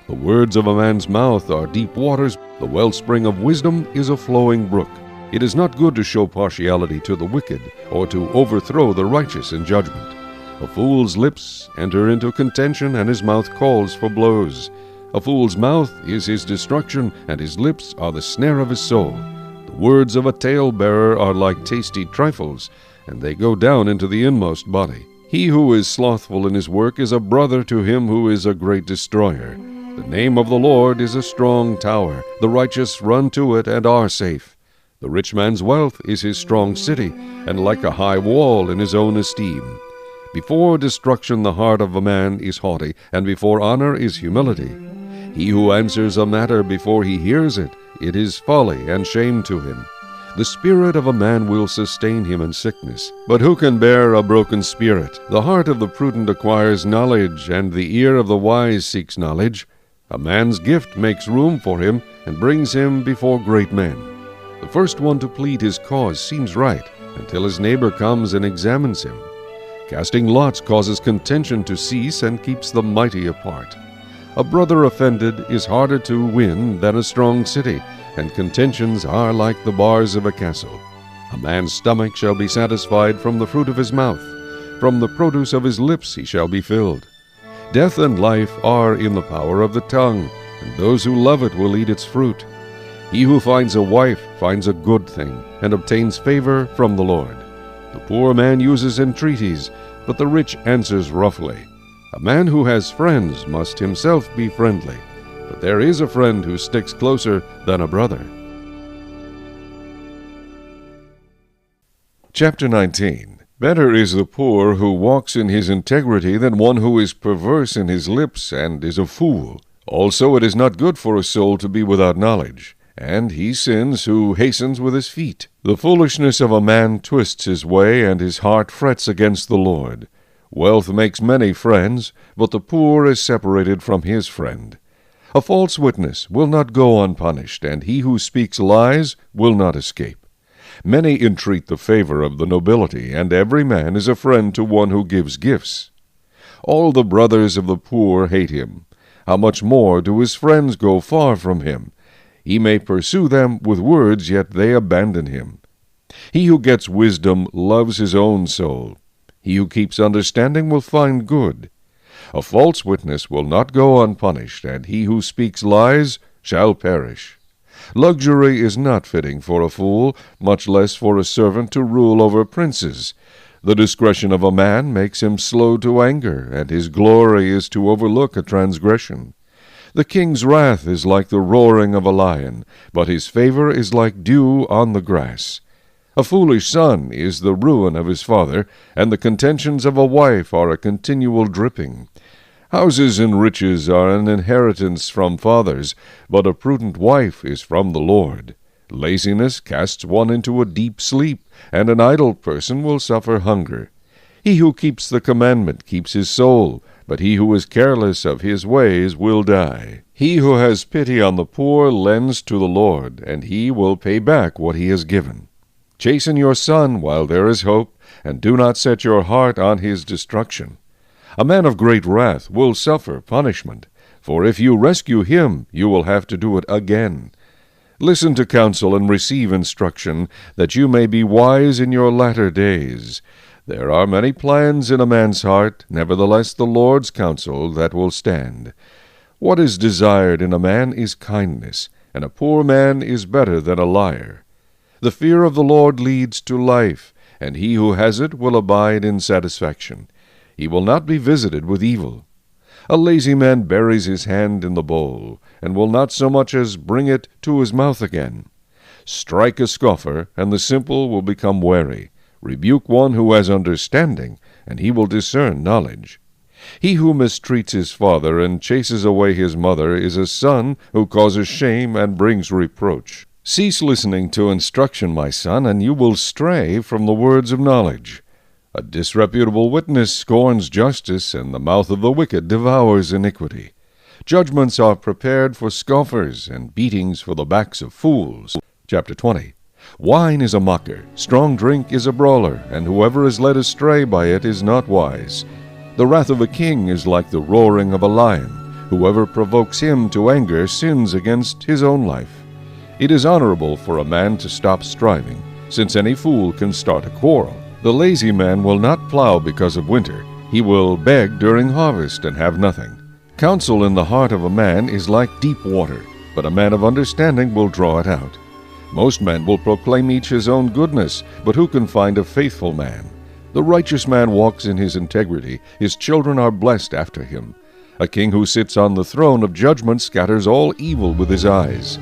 The words of a man's mouth are deep waters. The wellspring of wisdom is a flowing brook. It is not good to show partiality to the wicked, or to overthrow the righteous in judgment. A fool's lips enter into contention, and his mouth calls for blows. A fool's mouth is his destruction, and his lips are the snare of his soul. The words of a talebearer are like tasty trifles, and they go down into the inmost body. He who is slothful in his work is a brother to him who is a great destroyer. The name of the Lord is a strong tower. The righteous run to it and are safe. The rich man's wealth is his strong city, and like a high wall in his own esteem. Before destruction the heart of a man is haughty, and before honor is humility. He who answers a matter before he hears it, it is folly and shame to him. The spirit of a man will sustain him in sickness, but who can bear a broken spirit? The heart of the prudent acquires knowledge, and the ear of the wise seeks knowledge. A man's gift makes room for him, and brings him before great men. The first one to plead his cause seems right, until his neighbor comes and examines him. Casting lots causes contention to cease, and keeps the mighty apart. A brother offended is harder to win than a strong city, and contentions are like the bars of a castle. A man's stomach shall be satisfied from the fruit of his mouth. From the produce of his lips he shall be filled. Death and life are in the power of the tongue, and those who love it will eat its fruit. He who finds a wife finds a good thing, and obtains favor from the Lord. The poor man uses entreaties, but the rich answers roughly. A man who has friends must himself be friendly, but there is a friend who sticks closer than a brother. Chapter 19. Better is the poor who walks in his integrity than one who is perverse in his lips and is a fool. Also it is not good for a soul to be without knowledge, and he sins who hastens with his feet. The foolishness of a man twists his way, and his heart frets against the Lord. Wealth makes many friends, but the poor is separated from his friend. A false witness will not go unpunished, and he who speaks lies will not escape. Many entreat the favor of the nobility, and every man is a friend to one who gives gifts. All the brothers of the poor hate him. How much more do his friends go far from him? He may pursue them with words, yet they abandon him. He who gets wisdom loves his own soul. He who keeps understanding will find good. A false witness will not go unpunished, and he who speaks lies shall perish. Luxury is not fitting for a fool, much less for a servant to rule over princes. The discretion of a man makes him slow to anger, and his glory is to overlook a transgression. The king's wrath is like the roaring of a lion, but his favor is like dew on the grass. A foolish son is the ruin of his father, and the contentions of a wife are a continual dripping. Houses and riches are an inheritance from fathers, but a prudent wife is from the Lord. Laziness casts one into a deep sleep, and an idle person will suffer hunger. He who keeps the commandment keeps his soul, but he who is careless of his ways will die. He who has pity on the poor lends to the Lord, and he will pay back what he has given. Chasten your son while there is hope, and do not set your heart on his destruction. A man of great wrath will suffer punishment, for if you rescue him, you will have to do it again. Listen to counsel and receive instruction, that you may be wise in your latter days. There are many plans in a man's heart, nevertheless the Lord's counsel that will stand. What is desired in a man is kindness, and a poor man is better than a liar. The fear of the Lord leads to life, and he who has it will abide in satisfaction. He will not be visited with evil. A lazy man buries his hand in the bowl, and will not so much as bring it to his mouth again. Strike a scoffer, and the simple will become wary. Rebuke one who has understanding, and he will discern knowledge. He who mistreats his father and chases away his mother is a son who causes shame and brings reproach. Cease listening to instruction, my son, and you will stray from the words of knowledge. A disreputable witness scorns justice, and the mouth of the wicked devours iniquity. Judgments are prepared for scoffers, and beatings for the backs of fools. Chapter 20. Wine is a mocker, strong drink is a brawler, and whoever is led astray by it is not wise. The wrath of a king is like the roaring of a lion. Whoever provokes him to anger sins against his own life. It is honorable for a man to stop striving, since any fool can start a quarrel. The lazy man will not plow because of winter. He will beg during harvest and have nothing. Counsel in the heart of a man is like deep water, but a man of understanding will draw it out. Most men will proclaim each his own goodness, but who can find a faithful man? The righteous man walks in his integrity. His children are blessed after him. A king who sits on the throne of judgment scatters all evil with his eyes.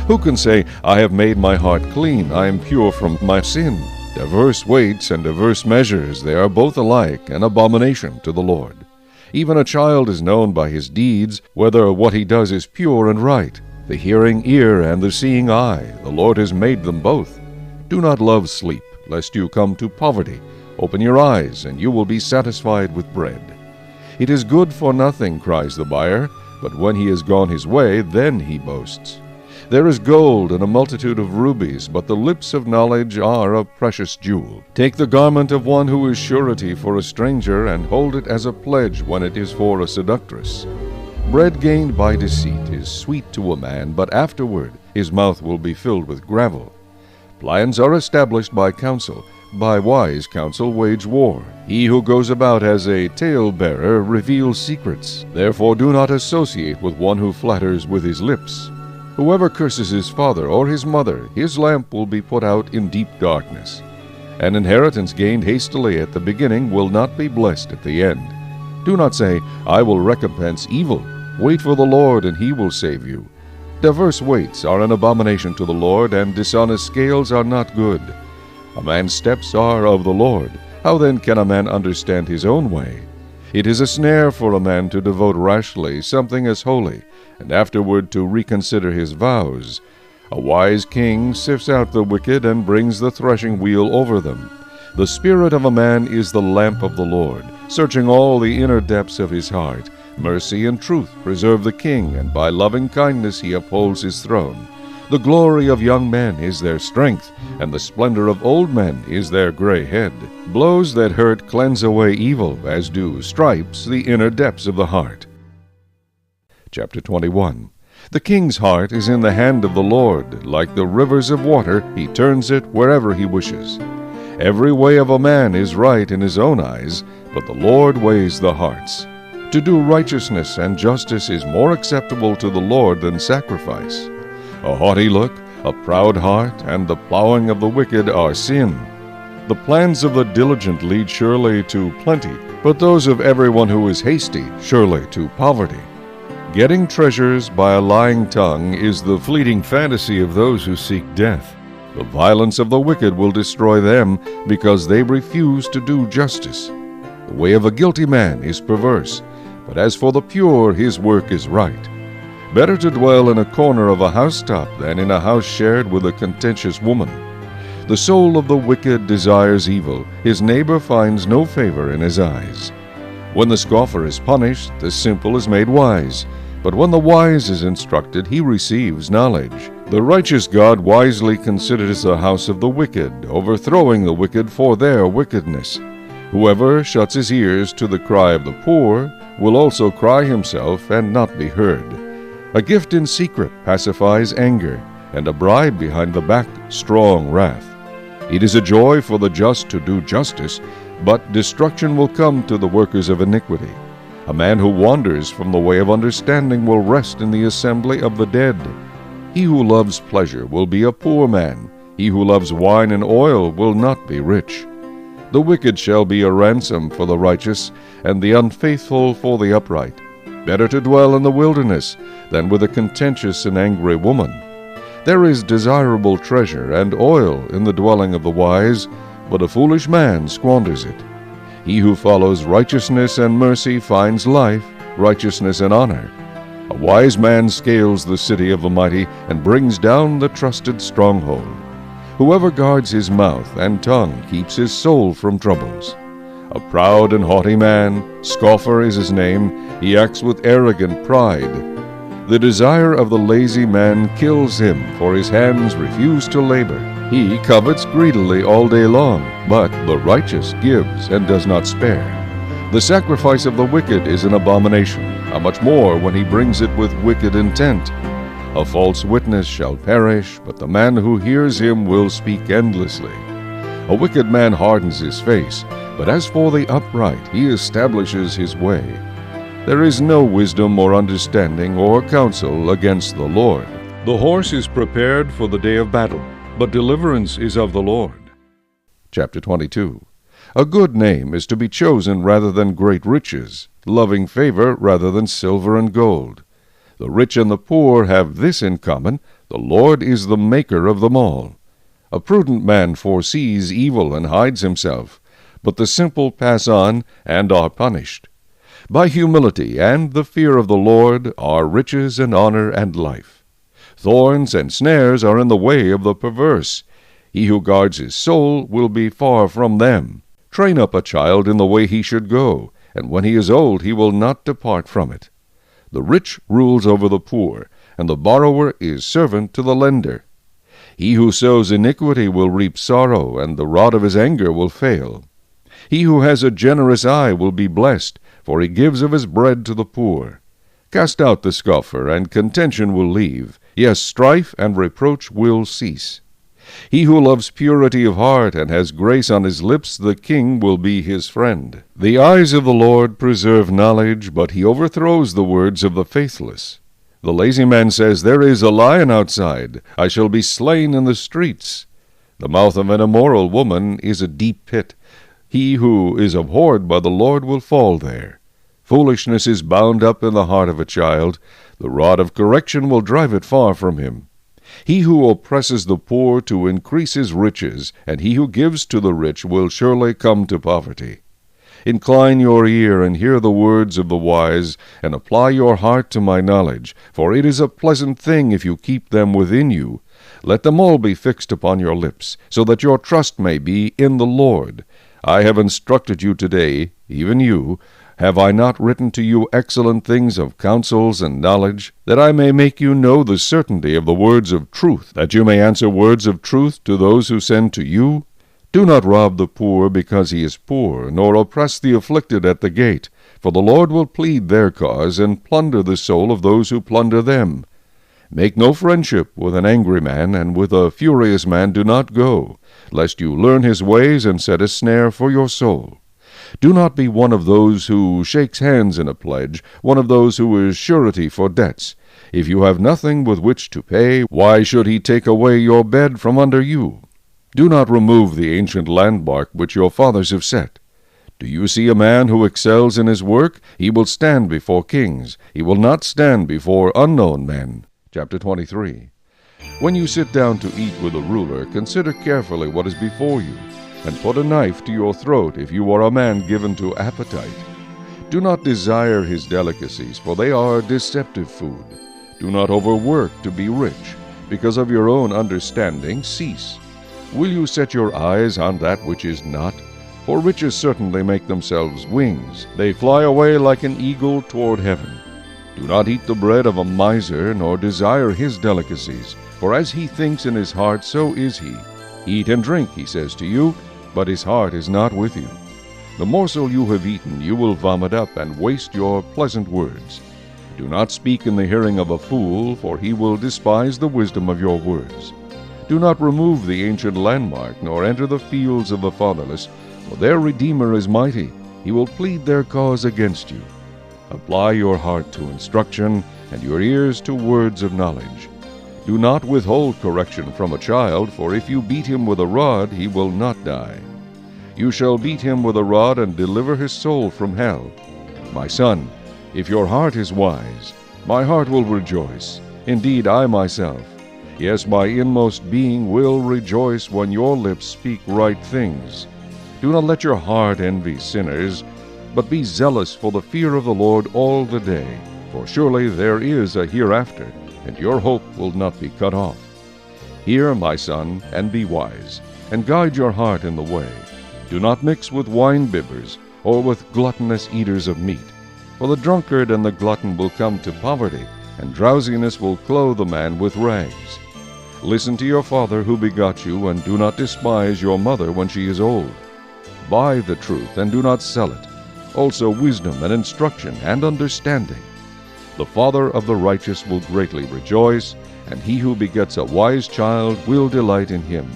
Who can say, I have made my heart clean, I am pure from my sin? Diverse weights and diverse measures, they are both alike an abomination to the Lord. Even a child is known by his deeds, whether what he does is pure and right. The hearing ear and the seeing eye, the Lord has made them both. Do not love sleep, lest you come to poverty. Open your eyes, and you will be satisfied with bread. It is good for nothing, cries the buyer, but when he has gone his way, then he boasts. There is gold and a multitude of rubies, but the lips of knowledge are a precious jewel. Take the garment of one who is surety for a stranger, and hold it as a pledge when it is for a seductress. Bread gained by deceit is sweet to a man, but afterward his mouth will be filled with gravel. Plans are established by counsel. By wise counsel wage war. He who goes about as a tale-bearer reveals secrets. Therefore do not associate with one who flatters with his lips. Whoever curses his father or his mother, his lamp will be put out in deep darkness. An inheritance gained hastily at the beginning will not be blessed at the end. Do not say, I will recompense evil. Wait for the Lord, and he will save you. Diverse weights are an abomination to the Lord, and dishonest scales are not good. A man's steps are of the Lord. How then can a man understand his own way? It is a snare for a man to devote rashly something as holy, and afterward to reconsider his vows. A wise king sifts out the wicked and brings the threshing wheel over them. The spirit of a man is the lamp of the Lord, searching all the inner depths of his heart. Mercy and truth preserve the king, and by loving kindness he upholds his throne. The glory of young men is their strength, and the splendor of old men is their gray head. Blows that hurt cleanse away evil, as do stripes the inner depths of the heart. Chapter 21. The king's heart is in the hand of the Lord. Like the rivers of water, he turns it wherever he wishes. Every way of a man is right in his own eyes, but the Lord weighs the hearts. To do righteousness and justice is more acceptable to the Lord than sacrifice. A haughty look, a proud heart, and the plowing of the wicked are sin. The plans of the diligent lead surely to plenty, but those of everyone who is hasty surely to poverty. Getting treasures by a lying tongue is the fleeting fantasy of those who seek death. The violence of the wicked will destroy them, because they refuse to do justice. The way of a guilty man is perverse, but as for the pure, his work is right. Better to dwell in a corner of a housetop than in a house shared with a contentious woman. The soul of the wicked desires evil, his neighbor finds no favor in his eyes. When the scoffer is punished, the simple is made wise, but when the wise is instructed, he receives knowledge. The righteous God wisely considers the house of the wicked, overthrowing the wicked for their wickedness. Whoever shuts his ears to the cry of the poor will also cry himself and not be heard. A gift in secret pacifies anger, and a bribe behind the back strong wrath. It is a joy for the just to do justice, but destruction will come to the workers of iniquity. A man who wanders from the way of understanding will rest in the assembly of the dead. He who loves pleasure will be a poor man. He who loves wine and oil will not be rich. The wicked shall be a ransom for the righteous, and the unfaithful for the upright. Better to dwell in the wilderness than with a contentious and angry woman. There is desirable treasure and oil in the dwelling of the wise, but a foolish man squanders it. He who follows righteousness and mercy finds life, righteousness, and honor. A wise man scales the city of the mighty and brings down the trusted stronghold. Whoever guards his mouth and tongue keeps his soul from troubles. A proud and haughty man, scoffer is his name, he acts with arrogant pride. The desire of the lazy man kills him, for his hands refuse to labor. He covets greedily all day long, but the righteous gives and does not spare. The sacrifice of the wicked is an abomination, how much more when he brings it with wicked intent. A false witness shall perish, but the man who hears him will speak endlessly. A wicked man hardens his face, but as for the upright, he establishes his way. There is no wisdom or understanding or counsel against the Lord. The horse is prepared for the day of battle, but deliverance is of the Lord. Chapter 22. A good name is to be chosen rather than great riches, loving favor rather than silver and gold. The rich and the poor have this in common: the Lord is the maker of them all. A prudent man foresees evil and hides himself, but the simple pass on and are punished. By humility and the fear of the Lord are riches and honor and life. Thorns and snares are in the way of the perverse. He who guards his soul will be far from them. Train up a child in the way he should go, and when he is old he will not depart from it. The rich rules over the poor, and the borrower is servant to the lender. He who sows iniquity will reap sorrow, and the rod of his anger will fail. He who has a generous eye will be blessed, for he gives of his bread to the poor. Cast out the scoffer, and contention will leave. Yes, strife and reproach will cease. He who loves purity of heart and has grace on his lips, the king will be his friend. The eyes of the Lord preserve knowledge, but he overthrows the words of the faithless. The lazy man says, "There is a lion outside. I shall be slain in the streets." The mouth of an immoral woman is a deep pit. He who is abhorred by the Lord will fall there. Foolishness is bound up in the heart of a child. The rod of correction will drive it far from him. He who oppresses the poor to increase his riches, and he who gives to the rich will surely come to poverty. Incline your ear and hear the words of the wise, and apply your heart to my knowledge, for it is a pleasant thing if you keep them within you. Let them all be fixed upon your lips, so that your trust may be in the Lord. I have instructed you today, even you. Have I not written to you excellent things of counsels and knowledge, that I may make you know the certainty of the words of truth, that you may answer words of truth to those who send to you? Do not rob the poor because he is poor, nor oppress the afflicted at the gate, for the Lord will plead their cause, and plunder the soul of those who plunder them. Make no friendship with an angry man, and with a furious man do not go, lest you learn his ways and set a snare for your soul. Do not be one of those who shakes hands in a pledge, one of those who is surety for debts. If you have nothing with which to pay, why should he take away your bed from under you? Do not remove the ancient landmark which your fathers have set. Do you see a man who excels in his work? He will stand before kings. He will not stand before unknown men. Chapter 23. When you sit down to eat with a ruler, consider carefully what is before you, and put a knife to your throat if you are a man given to appetite. Do not desire his delicacies, for they are deceptive food. Do not overwork to be rich. Because of your own understanding, cease. Will you set your eyes on that which is not? For riches certainly make themselves wings. They fly away like an eagle toward heaven. Do not eat the bread of a miser, nor desire his delicacies. For as he thinks in his heart, so is he. Eat and drink, he says to you, but his heart is not with you. The morsel you have eaten you will vomit up, and waste your pleasant words. Do not speak in the hearing of a fool, for he will despise the wisdom of your words. Do not remove the ancient landmark, nor enter the fields of the fatherless, for their Redeemer is mighty. He will plead their cause against you. Apply your heart to instruction, and your ears to words of knowledge. Do not withhold correction from a child, for if you beat him with a rod, he will not die. You shall beat him with a rod, and deliver his soul from hell. My son, if your heart is wise, my heart will rejoice. Indeed, I myself, yes, my inmost being will rejoice when your lips speak right things. Do not let your heart envy sinners, but be zealous for the fear of the Lord all the day. For surely there is a hereafter, and your hope will not be cut off. Hear, my son, and be wise, and guide your heart in the way. Do not mix with wine-bibbers, or with gluttonous eaters of meat. For the drunkard and the glutton will come to poverty, and drowsiness will clothe a man with rags. Listen to your father who begot you, and do not despise your mother when she is old. Buy the truth, and do not sell it, also wisdom and instruction and understanding. The father of the righteous will greatly rejoice, and he who begets a wise child will delight in him.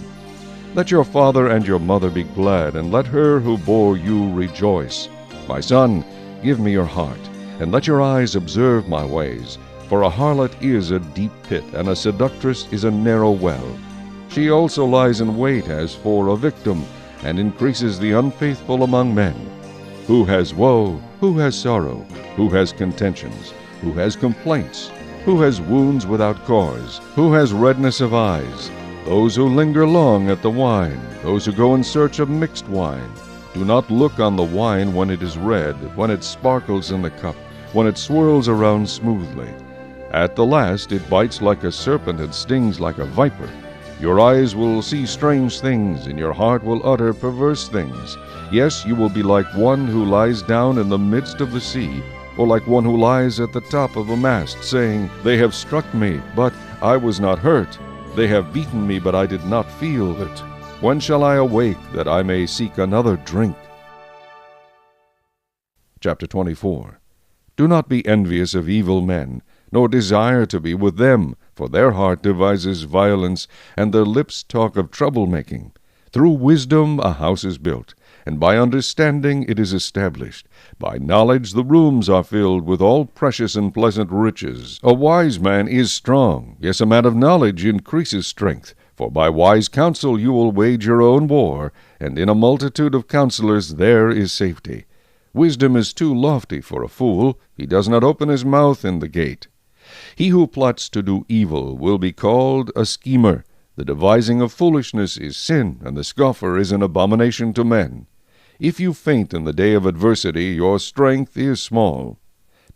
Let your father and your mother be glad, and let her who bore you rejoice. My son, give me your heart, and let your eyes observe my ways. For a harlot is a deep pit, and a seductress is a narrow well. She also lies in wait as for a victim, and increases the unfaithful among men. Who has woe? Who has sorrow? Who has contentions? Who has complaints? Who has wounds without cause? Who has redness of eyes? Those who linger long at the wine, those who go in search of mixed wine. Do not look on the wine when it is red, when it sparkles in the cup, when it swirls around smoothly. At the last it bites like a serpent and stings like a viper. Your eyes will see strange things, and your heart will utter perverse things. Yes, you will be like one who lies down in the midst of the sea, or like one who lies at the top of a mast, saying, They have struck me, but I was not hurt. They have beaten me, but I did not feel it. When shall I awake, that I may seek another drink? Chapter 24. Do not be envious of evil men, nor desire to be with them, for their heart devises violence, and their lips talk of troublemaking. Through wisdom a house is built, and by understanding it is established. By knowledge the rooms are filled with all precious and pleasant riches. A wise man is strong, yes, a man of knowledge increases strength. For by wise counsel you will wage your own war, and in a multitude of counselors there is safety. Wisdom is too lofty for a fool. He does not open his mouth in the gate. He who plots to do evil will be called a schemer. The devising of foolishness is sin, and the scoffer is an abomination to men. If you faint in the day of adversity, your strength is small.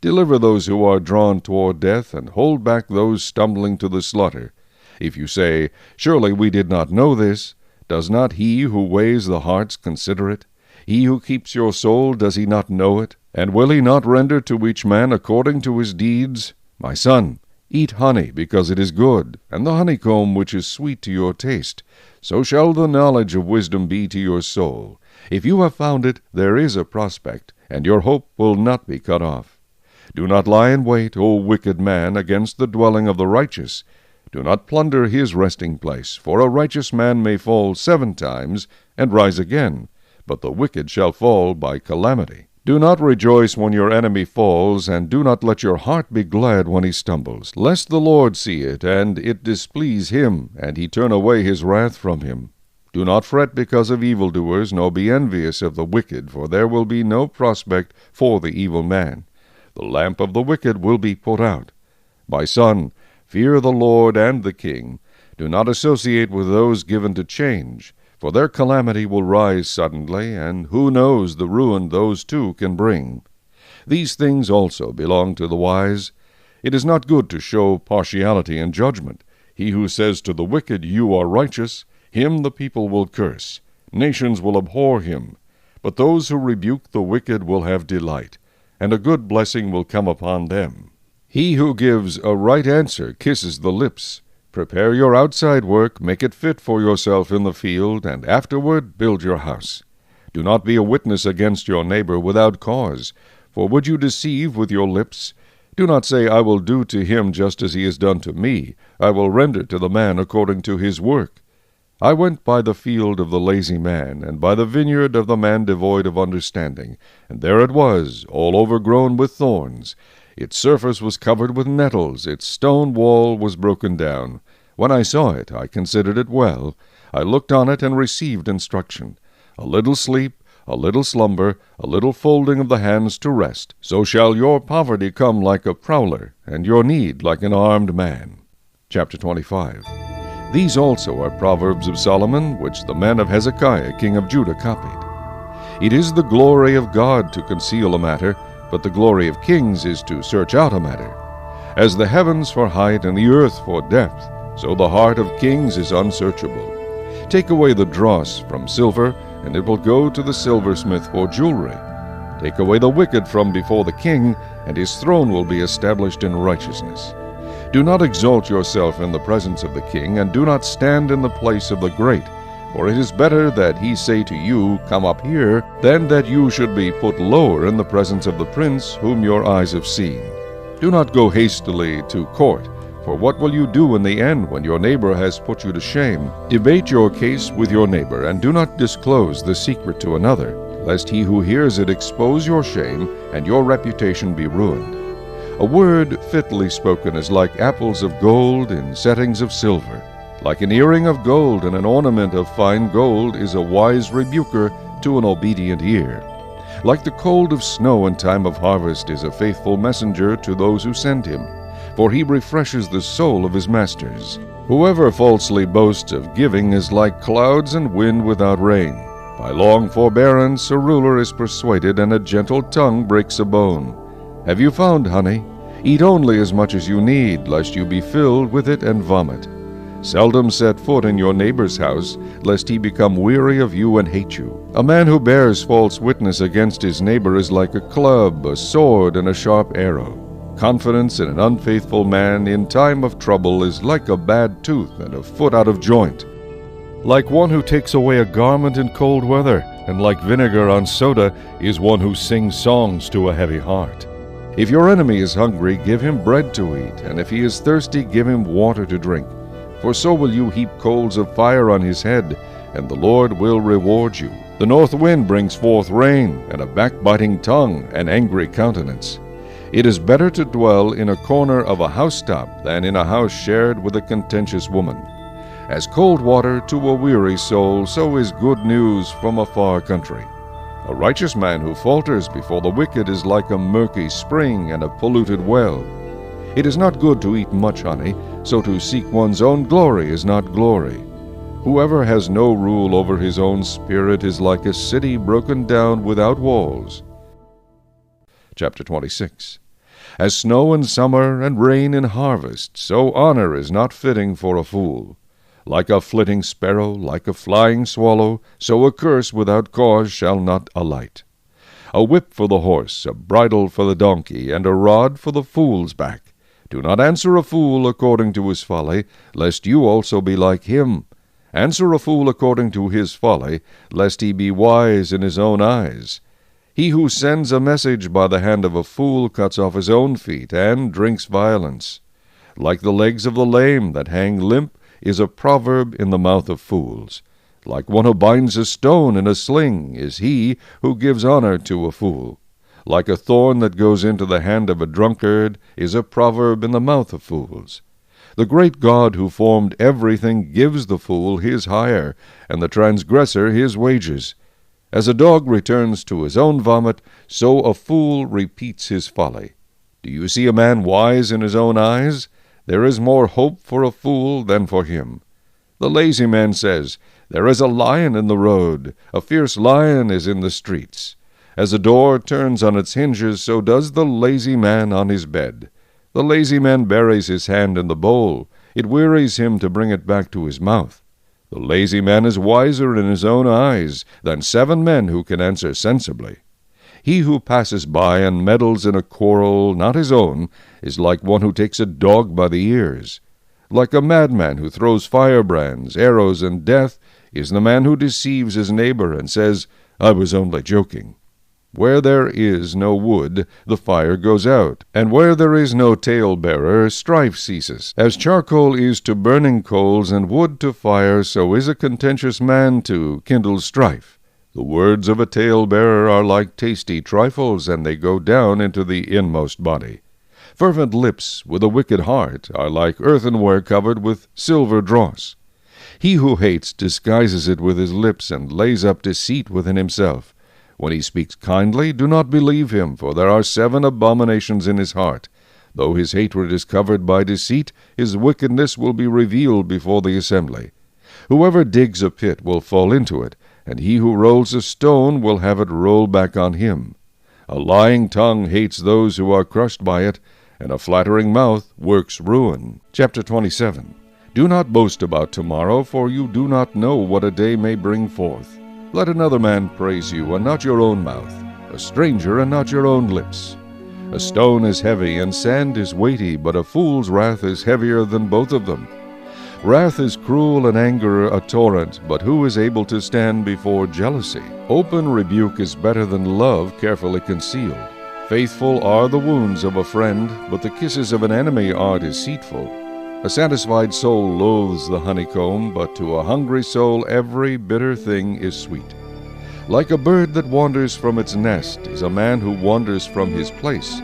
Deliver those who are drawn toward death, and hold back those stumbling to the slaughter. If you say, Surely we did not know this, does not he who weighs the hearts consider it? He who keeps your soul, does he not know it? And will he not render to each man according to his deeds? My son, eat honey, because it is good, and the honeycomb which is sweet to your taste. So shall the knowledge of wisdom be to your soul. If you have found it, there is a prospect, and your hope will not be cut off. Do not lie in wait, O wicked man, against the dwelling of the righteous. Do not plunder his resting place, for a righteous man may fall 7 times and rise again, but the wicked shall fall by calamity. Do not rejoice when your enemy falls, and do not let your heart be glad when he stumbles, lest the Lord see it, and it displease him, and he turn away his wrath from him. Do not fret because of evildoers, nor be envious of the wicked, for there will be no prospect for the evil man. The lamp of the wicked will be put out. My son, fear the Lord and the king. Do not associate with those given to change, for their calamity will rise suddenly, and who knows the ruin those two can bring. These things also belong to the wise. It is not good to show partiality in judgment. He who says to the wicked, You are righteous, him the people will curse. Nations will abhor him. But those who rebuke the wicked will have delight, and a good blessing will come upon them. He who gives a right answer kisses the lips. Prepare your outside work, make it fit for yourself in the field, and afterward build your house. Do not be a witness against your neighbor without cause, for would you deceive with your lips? Do not say, I will do to him just as he has done to me. I will render to the man according to his work. I went by the field of the lazy man, and by the vineyard of the man devoid of understanding, and there it was, all overgrown with thorns. Its surface was covered with nettles, its stone wall was broken down. When I saw it, I considered it well. I looked on it and received instruction. A little sleep, a little slumber, a little folding of the hands to rest. So shall your poverty come like a prowler, and your need like an armed man. Chapter 25. These also are Proverbs of Solomon, which the men of Hezekiah king of Judah copied. It is the glory of God to conceal a matter, but the glory of kings is to search out a matter. As the heavens for height and the earth for depth, so the heart of kings is unsearchable. Take away the dross from silver, and it will go to the silversmith for jewelry. Take away the wicked from before the king, and his throne will be established in righteousness. Do not exalt yourself in the presence of the king, and do not stand in the place of the great. For it is better that he say to you, Come up here, than that you should be put lower in the presence of the prince whom your eyes have seen. Do not go hastily to court, for what will you do in the end when your neighbor has put you to shame? Debate your case with your neighbor, and do not disclose the secret to another, lest he who hears it expose your shame, and your reputation be ruined. A word fitly spoken is like apples of gold in settings of silver. Like an earring of gold and an ornament of fine gold is a wise rebuker to an obedient ear. Like the cold of snow in time of harvest is a faithful messenger to those who send him, for he refreshes the soul of his masters. Whoever falsely boasts of giving is like clouds and wind without rain. By long forbearance a ruler is persuaded, and a gentle tongue breaks a bone. Have you found honey? Eat only as much as you need, lest you be filled with it and vomit. Seldom set foot in your neighbor's house, lest he become weary of you and hate you. A man who bears false witness against his neighbor is like a club, a sword, and a sharp arrow. Confidence in an unfaithful man in time of trouble is like a bad tooth and a foot out of joint. Like one who takes away a garment in cold weather, and like vinegar on soda is one who sings songs to a heavy heart. If your enemy is hungry, give him bread to eat, and if he is thirsty, give him water to drink. For so will you heap coals of fire on his head, and the Lord will reward you. The north wind brings forth rain, and a backbiting tongue, an angry countenance. It is better to dwell in a corner of a housetop than in a house shared with a contentious woman. As cold water to a weary soul, so is good news from a far country. A righteous man who falters before the wicked is like a murky spring and a polluted well. It is not good to eat much honey, so to seek one's own glory is not glory. Whoever has no rule over his own spirit is like a city broken down without walls. Chapter 26. As snow in summer and rain in harvest, so honor is not fitting for a fool. Like a flitting sparrow, like a flying swallow, so a curse without cause shall not alight. A whip for the horse, a bridle for the donkey, and a rod for the fool's back. Do not answer a fool according to his folly, lest you also be like him. Answer a fool according to his folly, lest he be wise in his own eyes. He who sends a message by the hand of a fool cuts off his own feet, and drinks violence. Like the legs of the lame that hang limp is a proverb in the mouth of fools. Like one who binds a stone in a sling is he who gives honor to a fool. Like a thorn that goes into the hand of a drunkard is a proverb in the mouth of fools. The great God who formed everything gives the fool his hire, and the transgressor his wages. As a dog returns to his own vomit, so a fool repeats his folly. Do you see a man wise in his own eyes? There is more hope for a fool than for him. The lazy man says, There is a lion in the road, a fierce lion is in the streets. As a door turns on its hinges, so does the lazy man on his bed. The lazy man buries his hand in the bowl. It wearies him to bring it back to his mouth. The lazy man is wiser in his own eyes than 7 men who can answer sensibly. He who passes by and meddles in a quarrel not his own is like one who takes a dog by the ears. Like a madman who throws firebrands, arrows, and death is the man who deceives his neighbor and says, "I was only joking." Where there is no wood, the fire goes out, and where there is no tale-bearer, strife ceases. As charcoal is to burning coals, and wood to fire, so is a contentious man to kindle strife. The words of a tale-bearer are like tasty trifles, and they go down into the inmost body. Fervent lips with a wicked heart are like earthenware covered with silver dross. He who hates disguises it with his lips, and lays up deceit within himself. When he speaks kindly, do not believe him, for there are 7 abominations in his heart. Though his hatred is covered by deceit, his wickedness will be revealed before the assembly. Whoever digs a pit will fall into it, and he who rolls a stone will have it roll back on him. A lying tongue hates those who are crushed by it, and a flattering mouth works ruin. Chapter 27. Do not boast about tomorrow, for you do not know what a day may bring forth. Let another man praise you, and not your own mouth, a stranger, and not your own lips. A stone is heavy, and sand is weighty, but a fool's wrath is heavier than both of them. Wrath is cruel, and anger a torrent, but who is able to stand before jealousy? Open rebuke is better than love carefully concealed. Faithful are the wounds of a friend, but the kisses of an enemy are deceitful. A satisfied soul loathes the honeycomb, but to a hungry soul every bitter thing is sweet. Like a bird that wanders from its nest is a man who wanders from his place.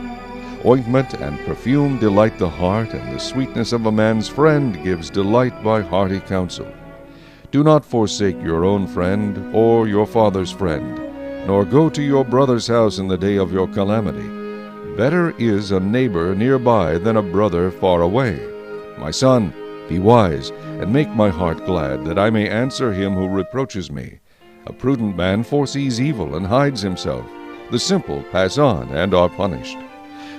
Ointment and perfume delight the heart, and the sweetness of a man's friend gives delight by hearty counsel. Do not forsake your own friend or your father's friend, nor go to your brother's house in the day of your calamity. Better is a neighbor nearby than a brother far away. My son, be wise, and make my heart glad, that I may answer him who reproaches me. A prudent man foresees evil and hides himself. The simple pass on and are punished.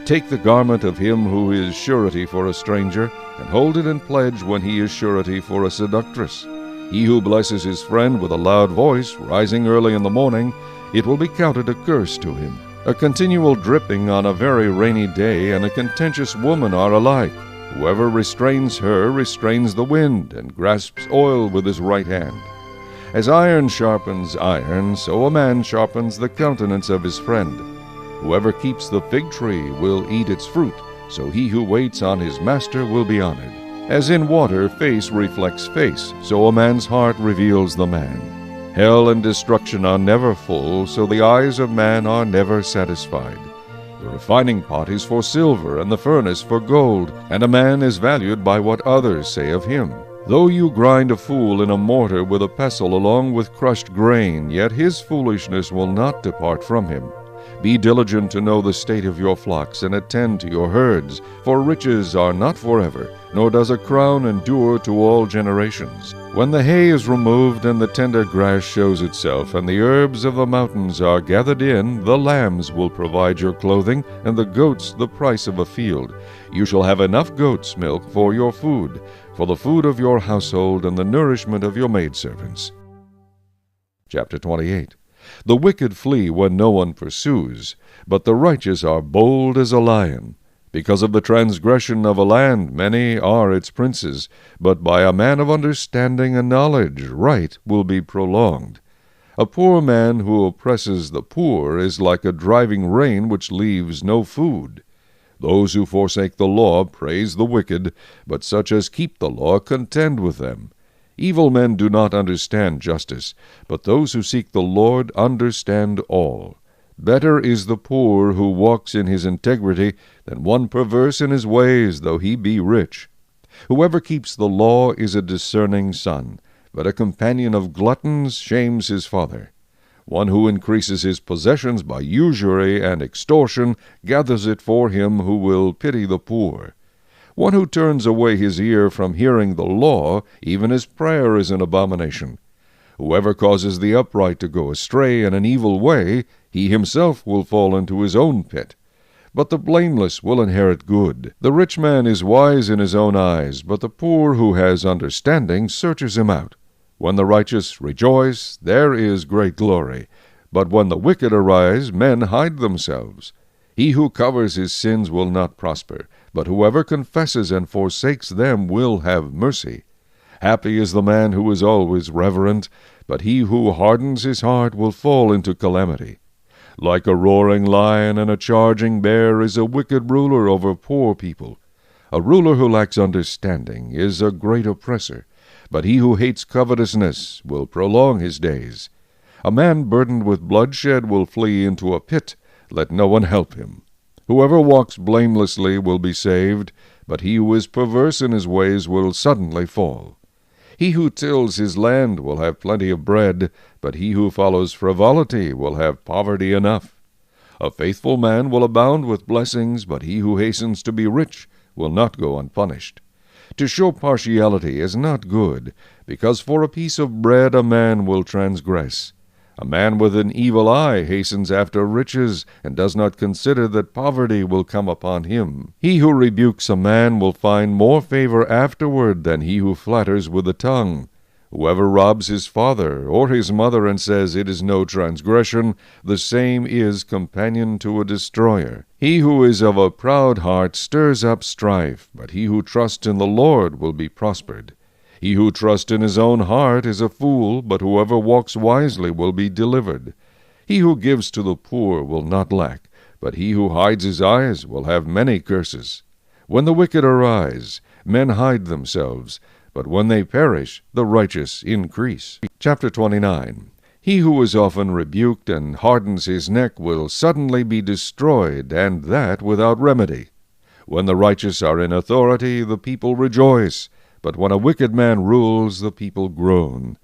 Take the garment of him who is surety for a stranger, and hold it in pledge when he is surety for a seductress. He who blesses his friend with a loud voice, rising early in the morning, it will be counted a curse to him. A continual dripping on a very rainy day and a contentious woman are alike. Whoever restrains her restrains the wind, and grasps oil with his right hand. As iron sharpens iron, so a man sharpens the countenance of his friend. Whoever keeps the fig tree will eat its fruit, so he who waits on his master will be honored. As in water face reflects face, so a man's heart reveals the man. Hell and destruction are never full, so the eyes of man are never satisfied. The refining pot is for silver, and the furnace for gold, and a man is valued by what others say of him. Though you grind a fool in a mortar with a pestle along with crushed grain, yet his foolishness will not depart from him. Be diligent to know the state of your flocks, and attend to your herds, for riches are not forever, nor does a crown endure to all generations. When the hay is removed, and the tender grass shows itself, and the herbs of the mountains are gathered in, the lambs will provide your clothing, and the goats the price of a field. You shall have enough goat's milk for your food, for the food of your household, and the nourishment of your maidservants. Chapter 28. The wicked flee when no one pursues, but the righteous are bold as a lion. Because of the transgression of a land, many are its princes, but by a man of understanding and knowledge, right will be prolonged. A poor man who oppresses the poor is like a driving rain which leaves no food. Those who forsake the law praise the wicked, but such as keep the law contend with them. Evil men do not understand justice, but those who seek the Lord understand all. Better is the poor who walks in his integrity than one perverse in his ways, though he be rich. Whoever keeps the law is a discerning son, but a companion of gluttons shames his father. One who increases his possessions by usury and extortion gathers it for him who will pity the poor. One who turns away his ear from hearing the law, even his prayer is an abomination. Whoever causes the upright to go astray in an evil way, he himself will fall into his own pit. But the blameless will inherit good. The rich man is wise in his own eyes, but the poor who has understanding searches him out. When the righteous rejoice, there is great glory. But when the wicked arise, men hide themselves. He who covers his sins will not prosper, but whoever confesses and forsakes them will have mercy. Happy is the man who is always reverent, but he who hardens his heart will fall into calamity. Like a roaring lion and a charging bear is a wicked ruler over poor people. A ruler who lacks understanding is a great oppressor, but he who hates covetousness will prolong his days. A man burdened with bloodshed will flee into a pit. Let no one help him. Whoever walks blamelessly will be saved, but he who is perverse in his ways will suddenly fall. He who tills his land will have plenty of bread, but he who follows frivolity will have poverty enough. A faithful man will abound with blessings, but he who hastens to be rich will not go unpunished. To show partiality is not good, because for a piece of bread a man will transgress. A man with an evil eye hastens after riches, and does not consider that poverty will come upon him. He who rebukes a man will find more favor afterward than he who flatters with the tongue. Whoever robs his father or his mother and says it is no transgression, the same is companion to a destroyer. He who is of a proud heart stirs up strife, but he who trusts in the Lord will be prospered. He who trusts in his own heart is a fool, but whoever walks wisely will be delivered. He who gives to the poor will not lack, but he who hides his eyes will have many curses. When the wicked arise, men hide themselves, but when they perish, the righteous increase. Chapter 29. He who is often rebuked and hardens his neck will suddenly be destroyed, and that without remedy. When the righteous are in authority, the people rejoice, but when a wicked man rules, the people groan.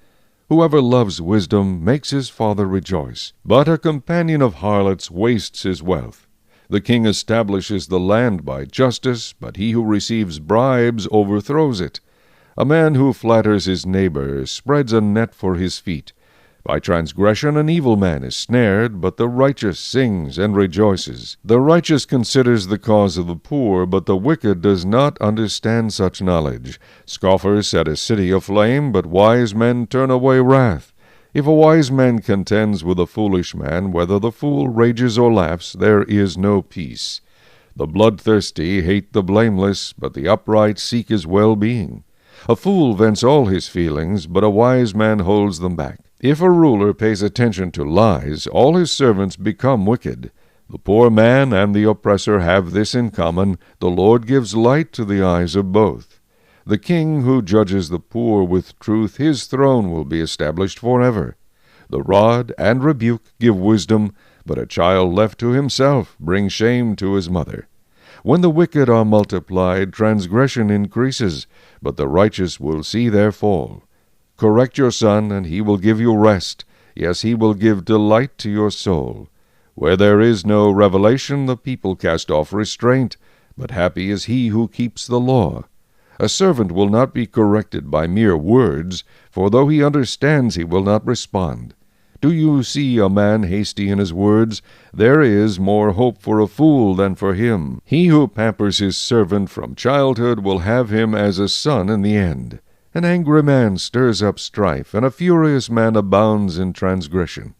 Whoever loves wisdom makes his father rejoice, but a companion of harlots wastes his wealth. The king establishes the land by justice, but he who receives bribes overthrows it. A man who flatters his neighbor spreads a net for his feet. By transgression an evil man is snared, but the righteous sings and rejoices. The righteous considers the cause of the poor, but the wicked does not understand such knowledge. Scoffers set a city aflame, but wise men turn away wrath. If a wise man contends with a foolish man, whether the fool rages or laughs, there is no peace. The bloodthirsty hate the blameless, but the upright seek his well-being. A fool vents all his feelings, but a wise man holds them back. If a ruler pays attention to lies, all his servants become wicked. The poor man and the oppressor have this in common: the Lord gives light to the eyes of both. The king who judges the poor with truth, his throne will be established forever. The rod and rebuke give wisdom, but a child left to himself brings shame to his mother. When the wicked are multiplied, transgression increases, but the righteous will see their fall. Correct your son, and he will give you rest. Yes, he will give delight to your soul. Where there is no revelation, the people cast off restraint, but happy is he who keeps the law. A servant will not be corrected by mere words, for though he understands, he will not respond. Do you see a man hasty in his words? There is more hope for a fool than for him. He who pampers his servant from childhood will have him as a son in the end. An angry man stirs up strife, and a furious man abounds in transgression.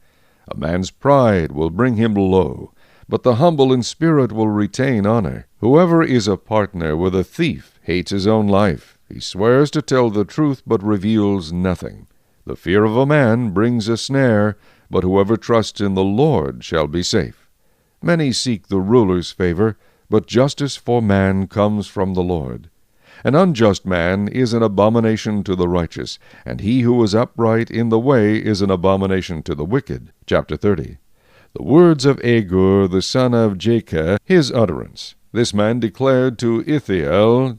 A man's pride will bring him low, but the humble in spirit will retain honor. Whoever is a partner with a thief hates his own life. He swears to tell the truth, but reveals nothing. The fear of a man brings a snare, but whoever trusts in the Lord shall be safe. Many seek the ruler's favor, but justice for man comes from the Lord. An unjust man is an abomination to the righteous, and he who is upright in the way is an abomination to the wicked. Chapter 30. The words of Agur, the son of Jakeh, his utterance. This man declared to Ithiel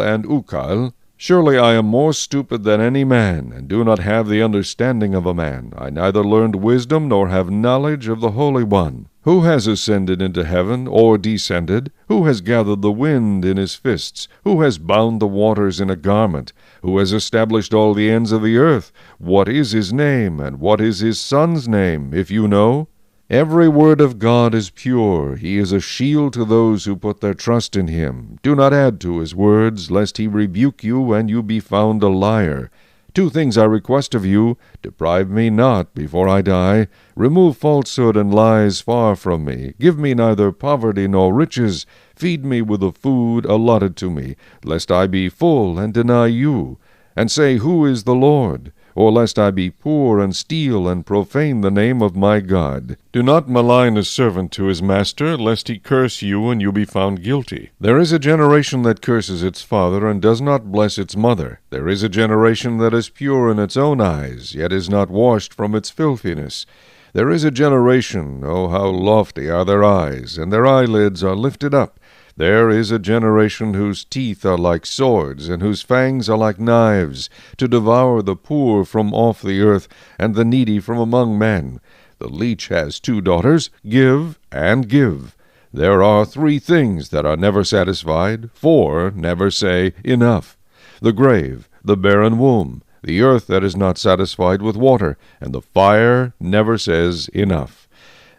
and Ukal, Surely I am more stupid than any man, and do not have the understanding of a man. I neither learned wisdom nor have knowledge of the Holy One. Who has ascended into heaven, or descended? Who has gathered the wind in his fists? Who has bound the waters in a garment? Who has established all the ends of the earth? What is his name, and what is his son's name, if you know? Every word of God is pure. He is a shield to those who put their trust in him. Do not add to his words, lest he rebuke you, and you be found a liar. 2 things I request of you. Deprive me not before I die. Remove falsehood and lies far from me. Give me neither poverty nor riches. Feed me with the food allotted to me, lest I be full and deny you, and say, Who is the Lord? Or lest I be poor and steal and profane the name of my God. Do not malign a servant to his master, lest he curse you and you be found guilty. There is a generation that curses its father and does not bless its mother. There is a generation that is pure in its own eyes, yet is not washed from its filthiness. There is a generation, oh, how lofty are their eyes, and their eyelids are lifted up. There is a generation whose teeth are like swords, and whose fangs are like knives, to devour the poor from off the earth, and the needy from among men. The leech has 2 daughters. Give and give. There are 3 things that are never satisfied. 4 never say, Enough. The grave, the barren womb, the earth that is not satisfied with water, and the fire never says, Enough.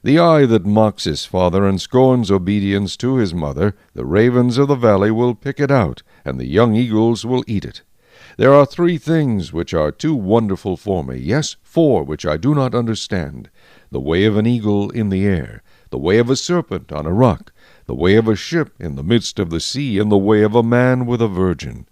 The eye that mocks his father and scorns obedience to his mother, the ravens of the valley will pick it out, and the young eagles will eat it. There are 3 things which are too wonderful for me, yes, 4 which I do not understand. The way of an eagle in the air, the way of a serpent on a rock, the way of a ship in the midst of the sea, and the way of a man with a virgin.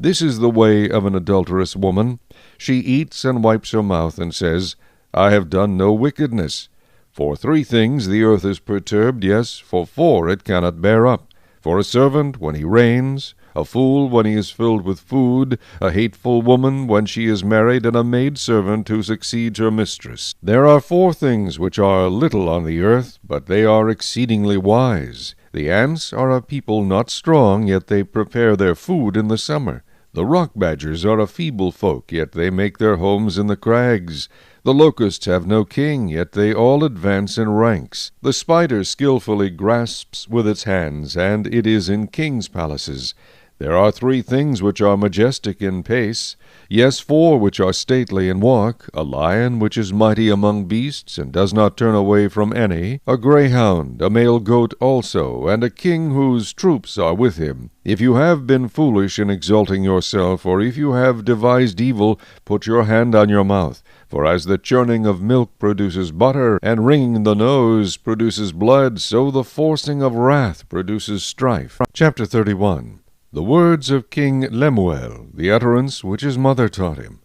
This is the way of an adulterous woman. She eats and wipes her mouth, and says, I have done no wickedness. For 3 things the earth is perturbed, yes, for 4 it cannot bear up. For a servant when he reigns, a fool when he is filled with food, a hateful woman when she is married, and a maidservant who succeeds her mistress. There are 4 things which are little on the earth, but they are exceedingly wise. The ants are a people not strong, yet they prepare their food in the summer. The rock badgers are a feeble folk, yet they make their homes in the crags. The locusts have no king, yet they all advance in ranks. The spider skillfully grasps with its hands, and it is in kings' palaces. There are 3 things which are majestic in pace, yes, 4 which are stately in walk, a lion which is mighty among beasts, and does not turn away from any, a greyhound, a male goat also, and a king whose troops are with him. If you have been foolish in exalting yourself, or if you have devised evil, put your hand on your mouth. For as the churning of milk produces butter, and wringing the nose produces blood, so the forcing of wrath produces strife. Chapter 31. The words of King Lemuel, the utterance which his mother taught him.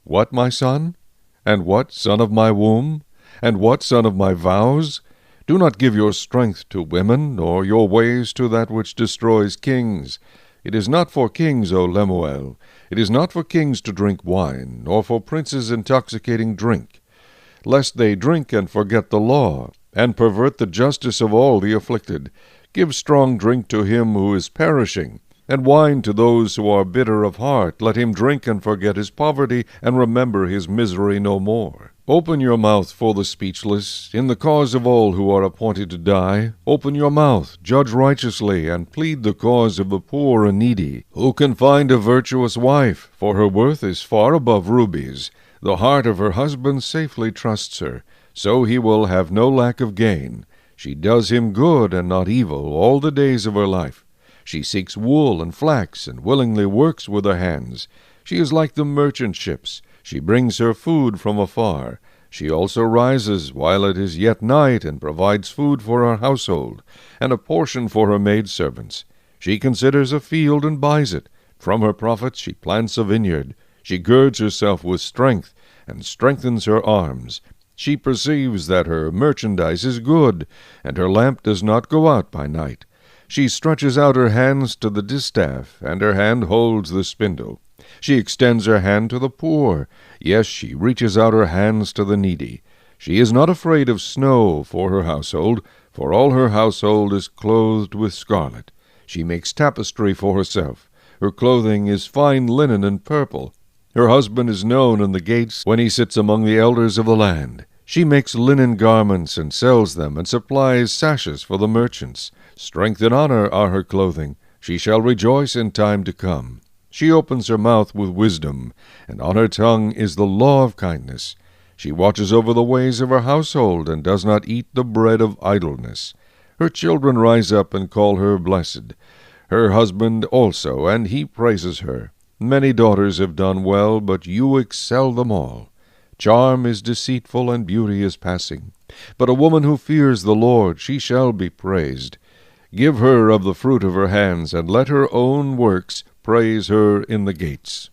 What, my son? And what, son of my womb? And what, son of my vows? Do not give your strength to women, nor your ways to that which destroys kings. It is not for kings, O Lemuel. It is not for kings to drink wine, nor for princes intoxicating drink, lest they drink and forget the law, and pervert the justice of all the afflicted. Give strong drink to him who is perishing, and wine to those who are bitter of heart. Let him drink and forget his poverty, and remember his misery no more. Open your mouth for the speechless, in the cause of all who are appointed to die. Open your mouth, judge righteously, and plead the cause of the poor and needy. Who can find a virtuous wife? For her worth is far above rubies. The heart of her husband safely trusts her, so he will have no lack of gain. She does him good and not evil all the days of her life. She seeks wool and flax, and willingly works with her hands. She is like the merchant ships. She brings her food from afar. She also rises while it is yet night, and provides food for her household, and a portion for her maidservants. She considers a field and buys it. From her profits she plants a vineyard. She girds herself with strength, and strengthens her arms. She perceives that her merchandise is good, and her lamp does not go out by night. She stretches out her hands to the distaff, and her hand holds the spindle. She extends her hand to the poor. Yes, she reaches out her hands to the needy. She is not afraid of snow for her household, for all her household is clothed with scarlet. She makes tapestry for herself. Her clothing is fine linen and purple. Her husband is known in the gates when he sits among the elders of the land. She makes linen garments and sells them, and supplies sashes for the merchants. Strength and honor are her clothing. She shall rejoice in time to come. She opens her mouth with wisdom, and on her tongue is the law of kindness. She watches over the ways of her household, and does not eat the bread of idleness. Her children rise up and call her blessed. Her husband also, and he praises her. Many daughters have done well, but you excel them all. Charm is deceitful, and beauty is passing. But a woman who fears the Lord, she shall be praised. Give her of the fruit of her hands, and let her own works praise her in the gates.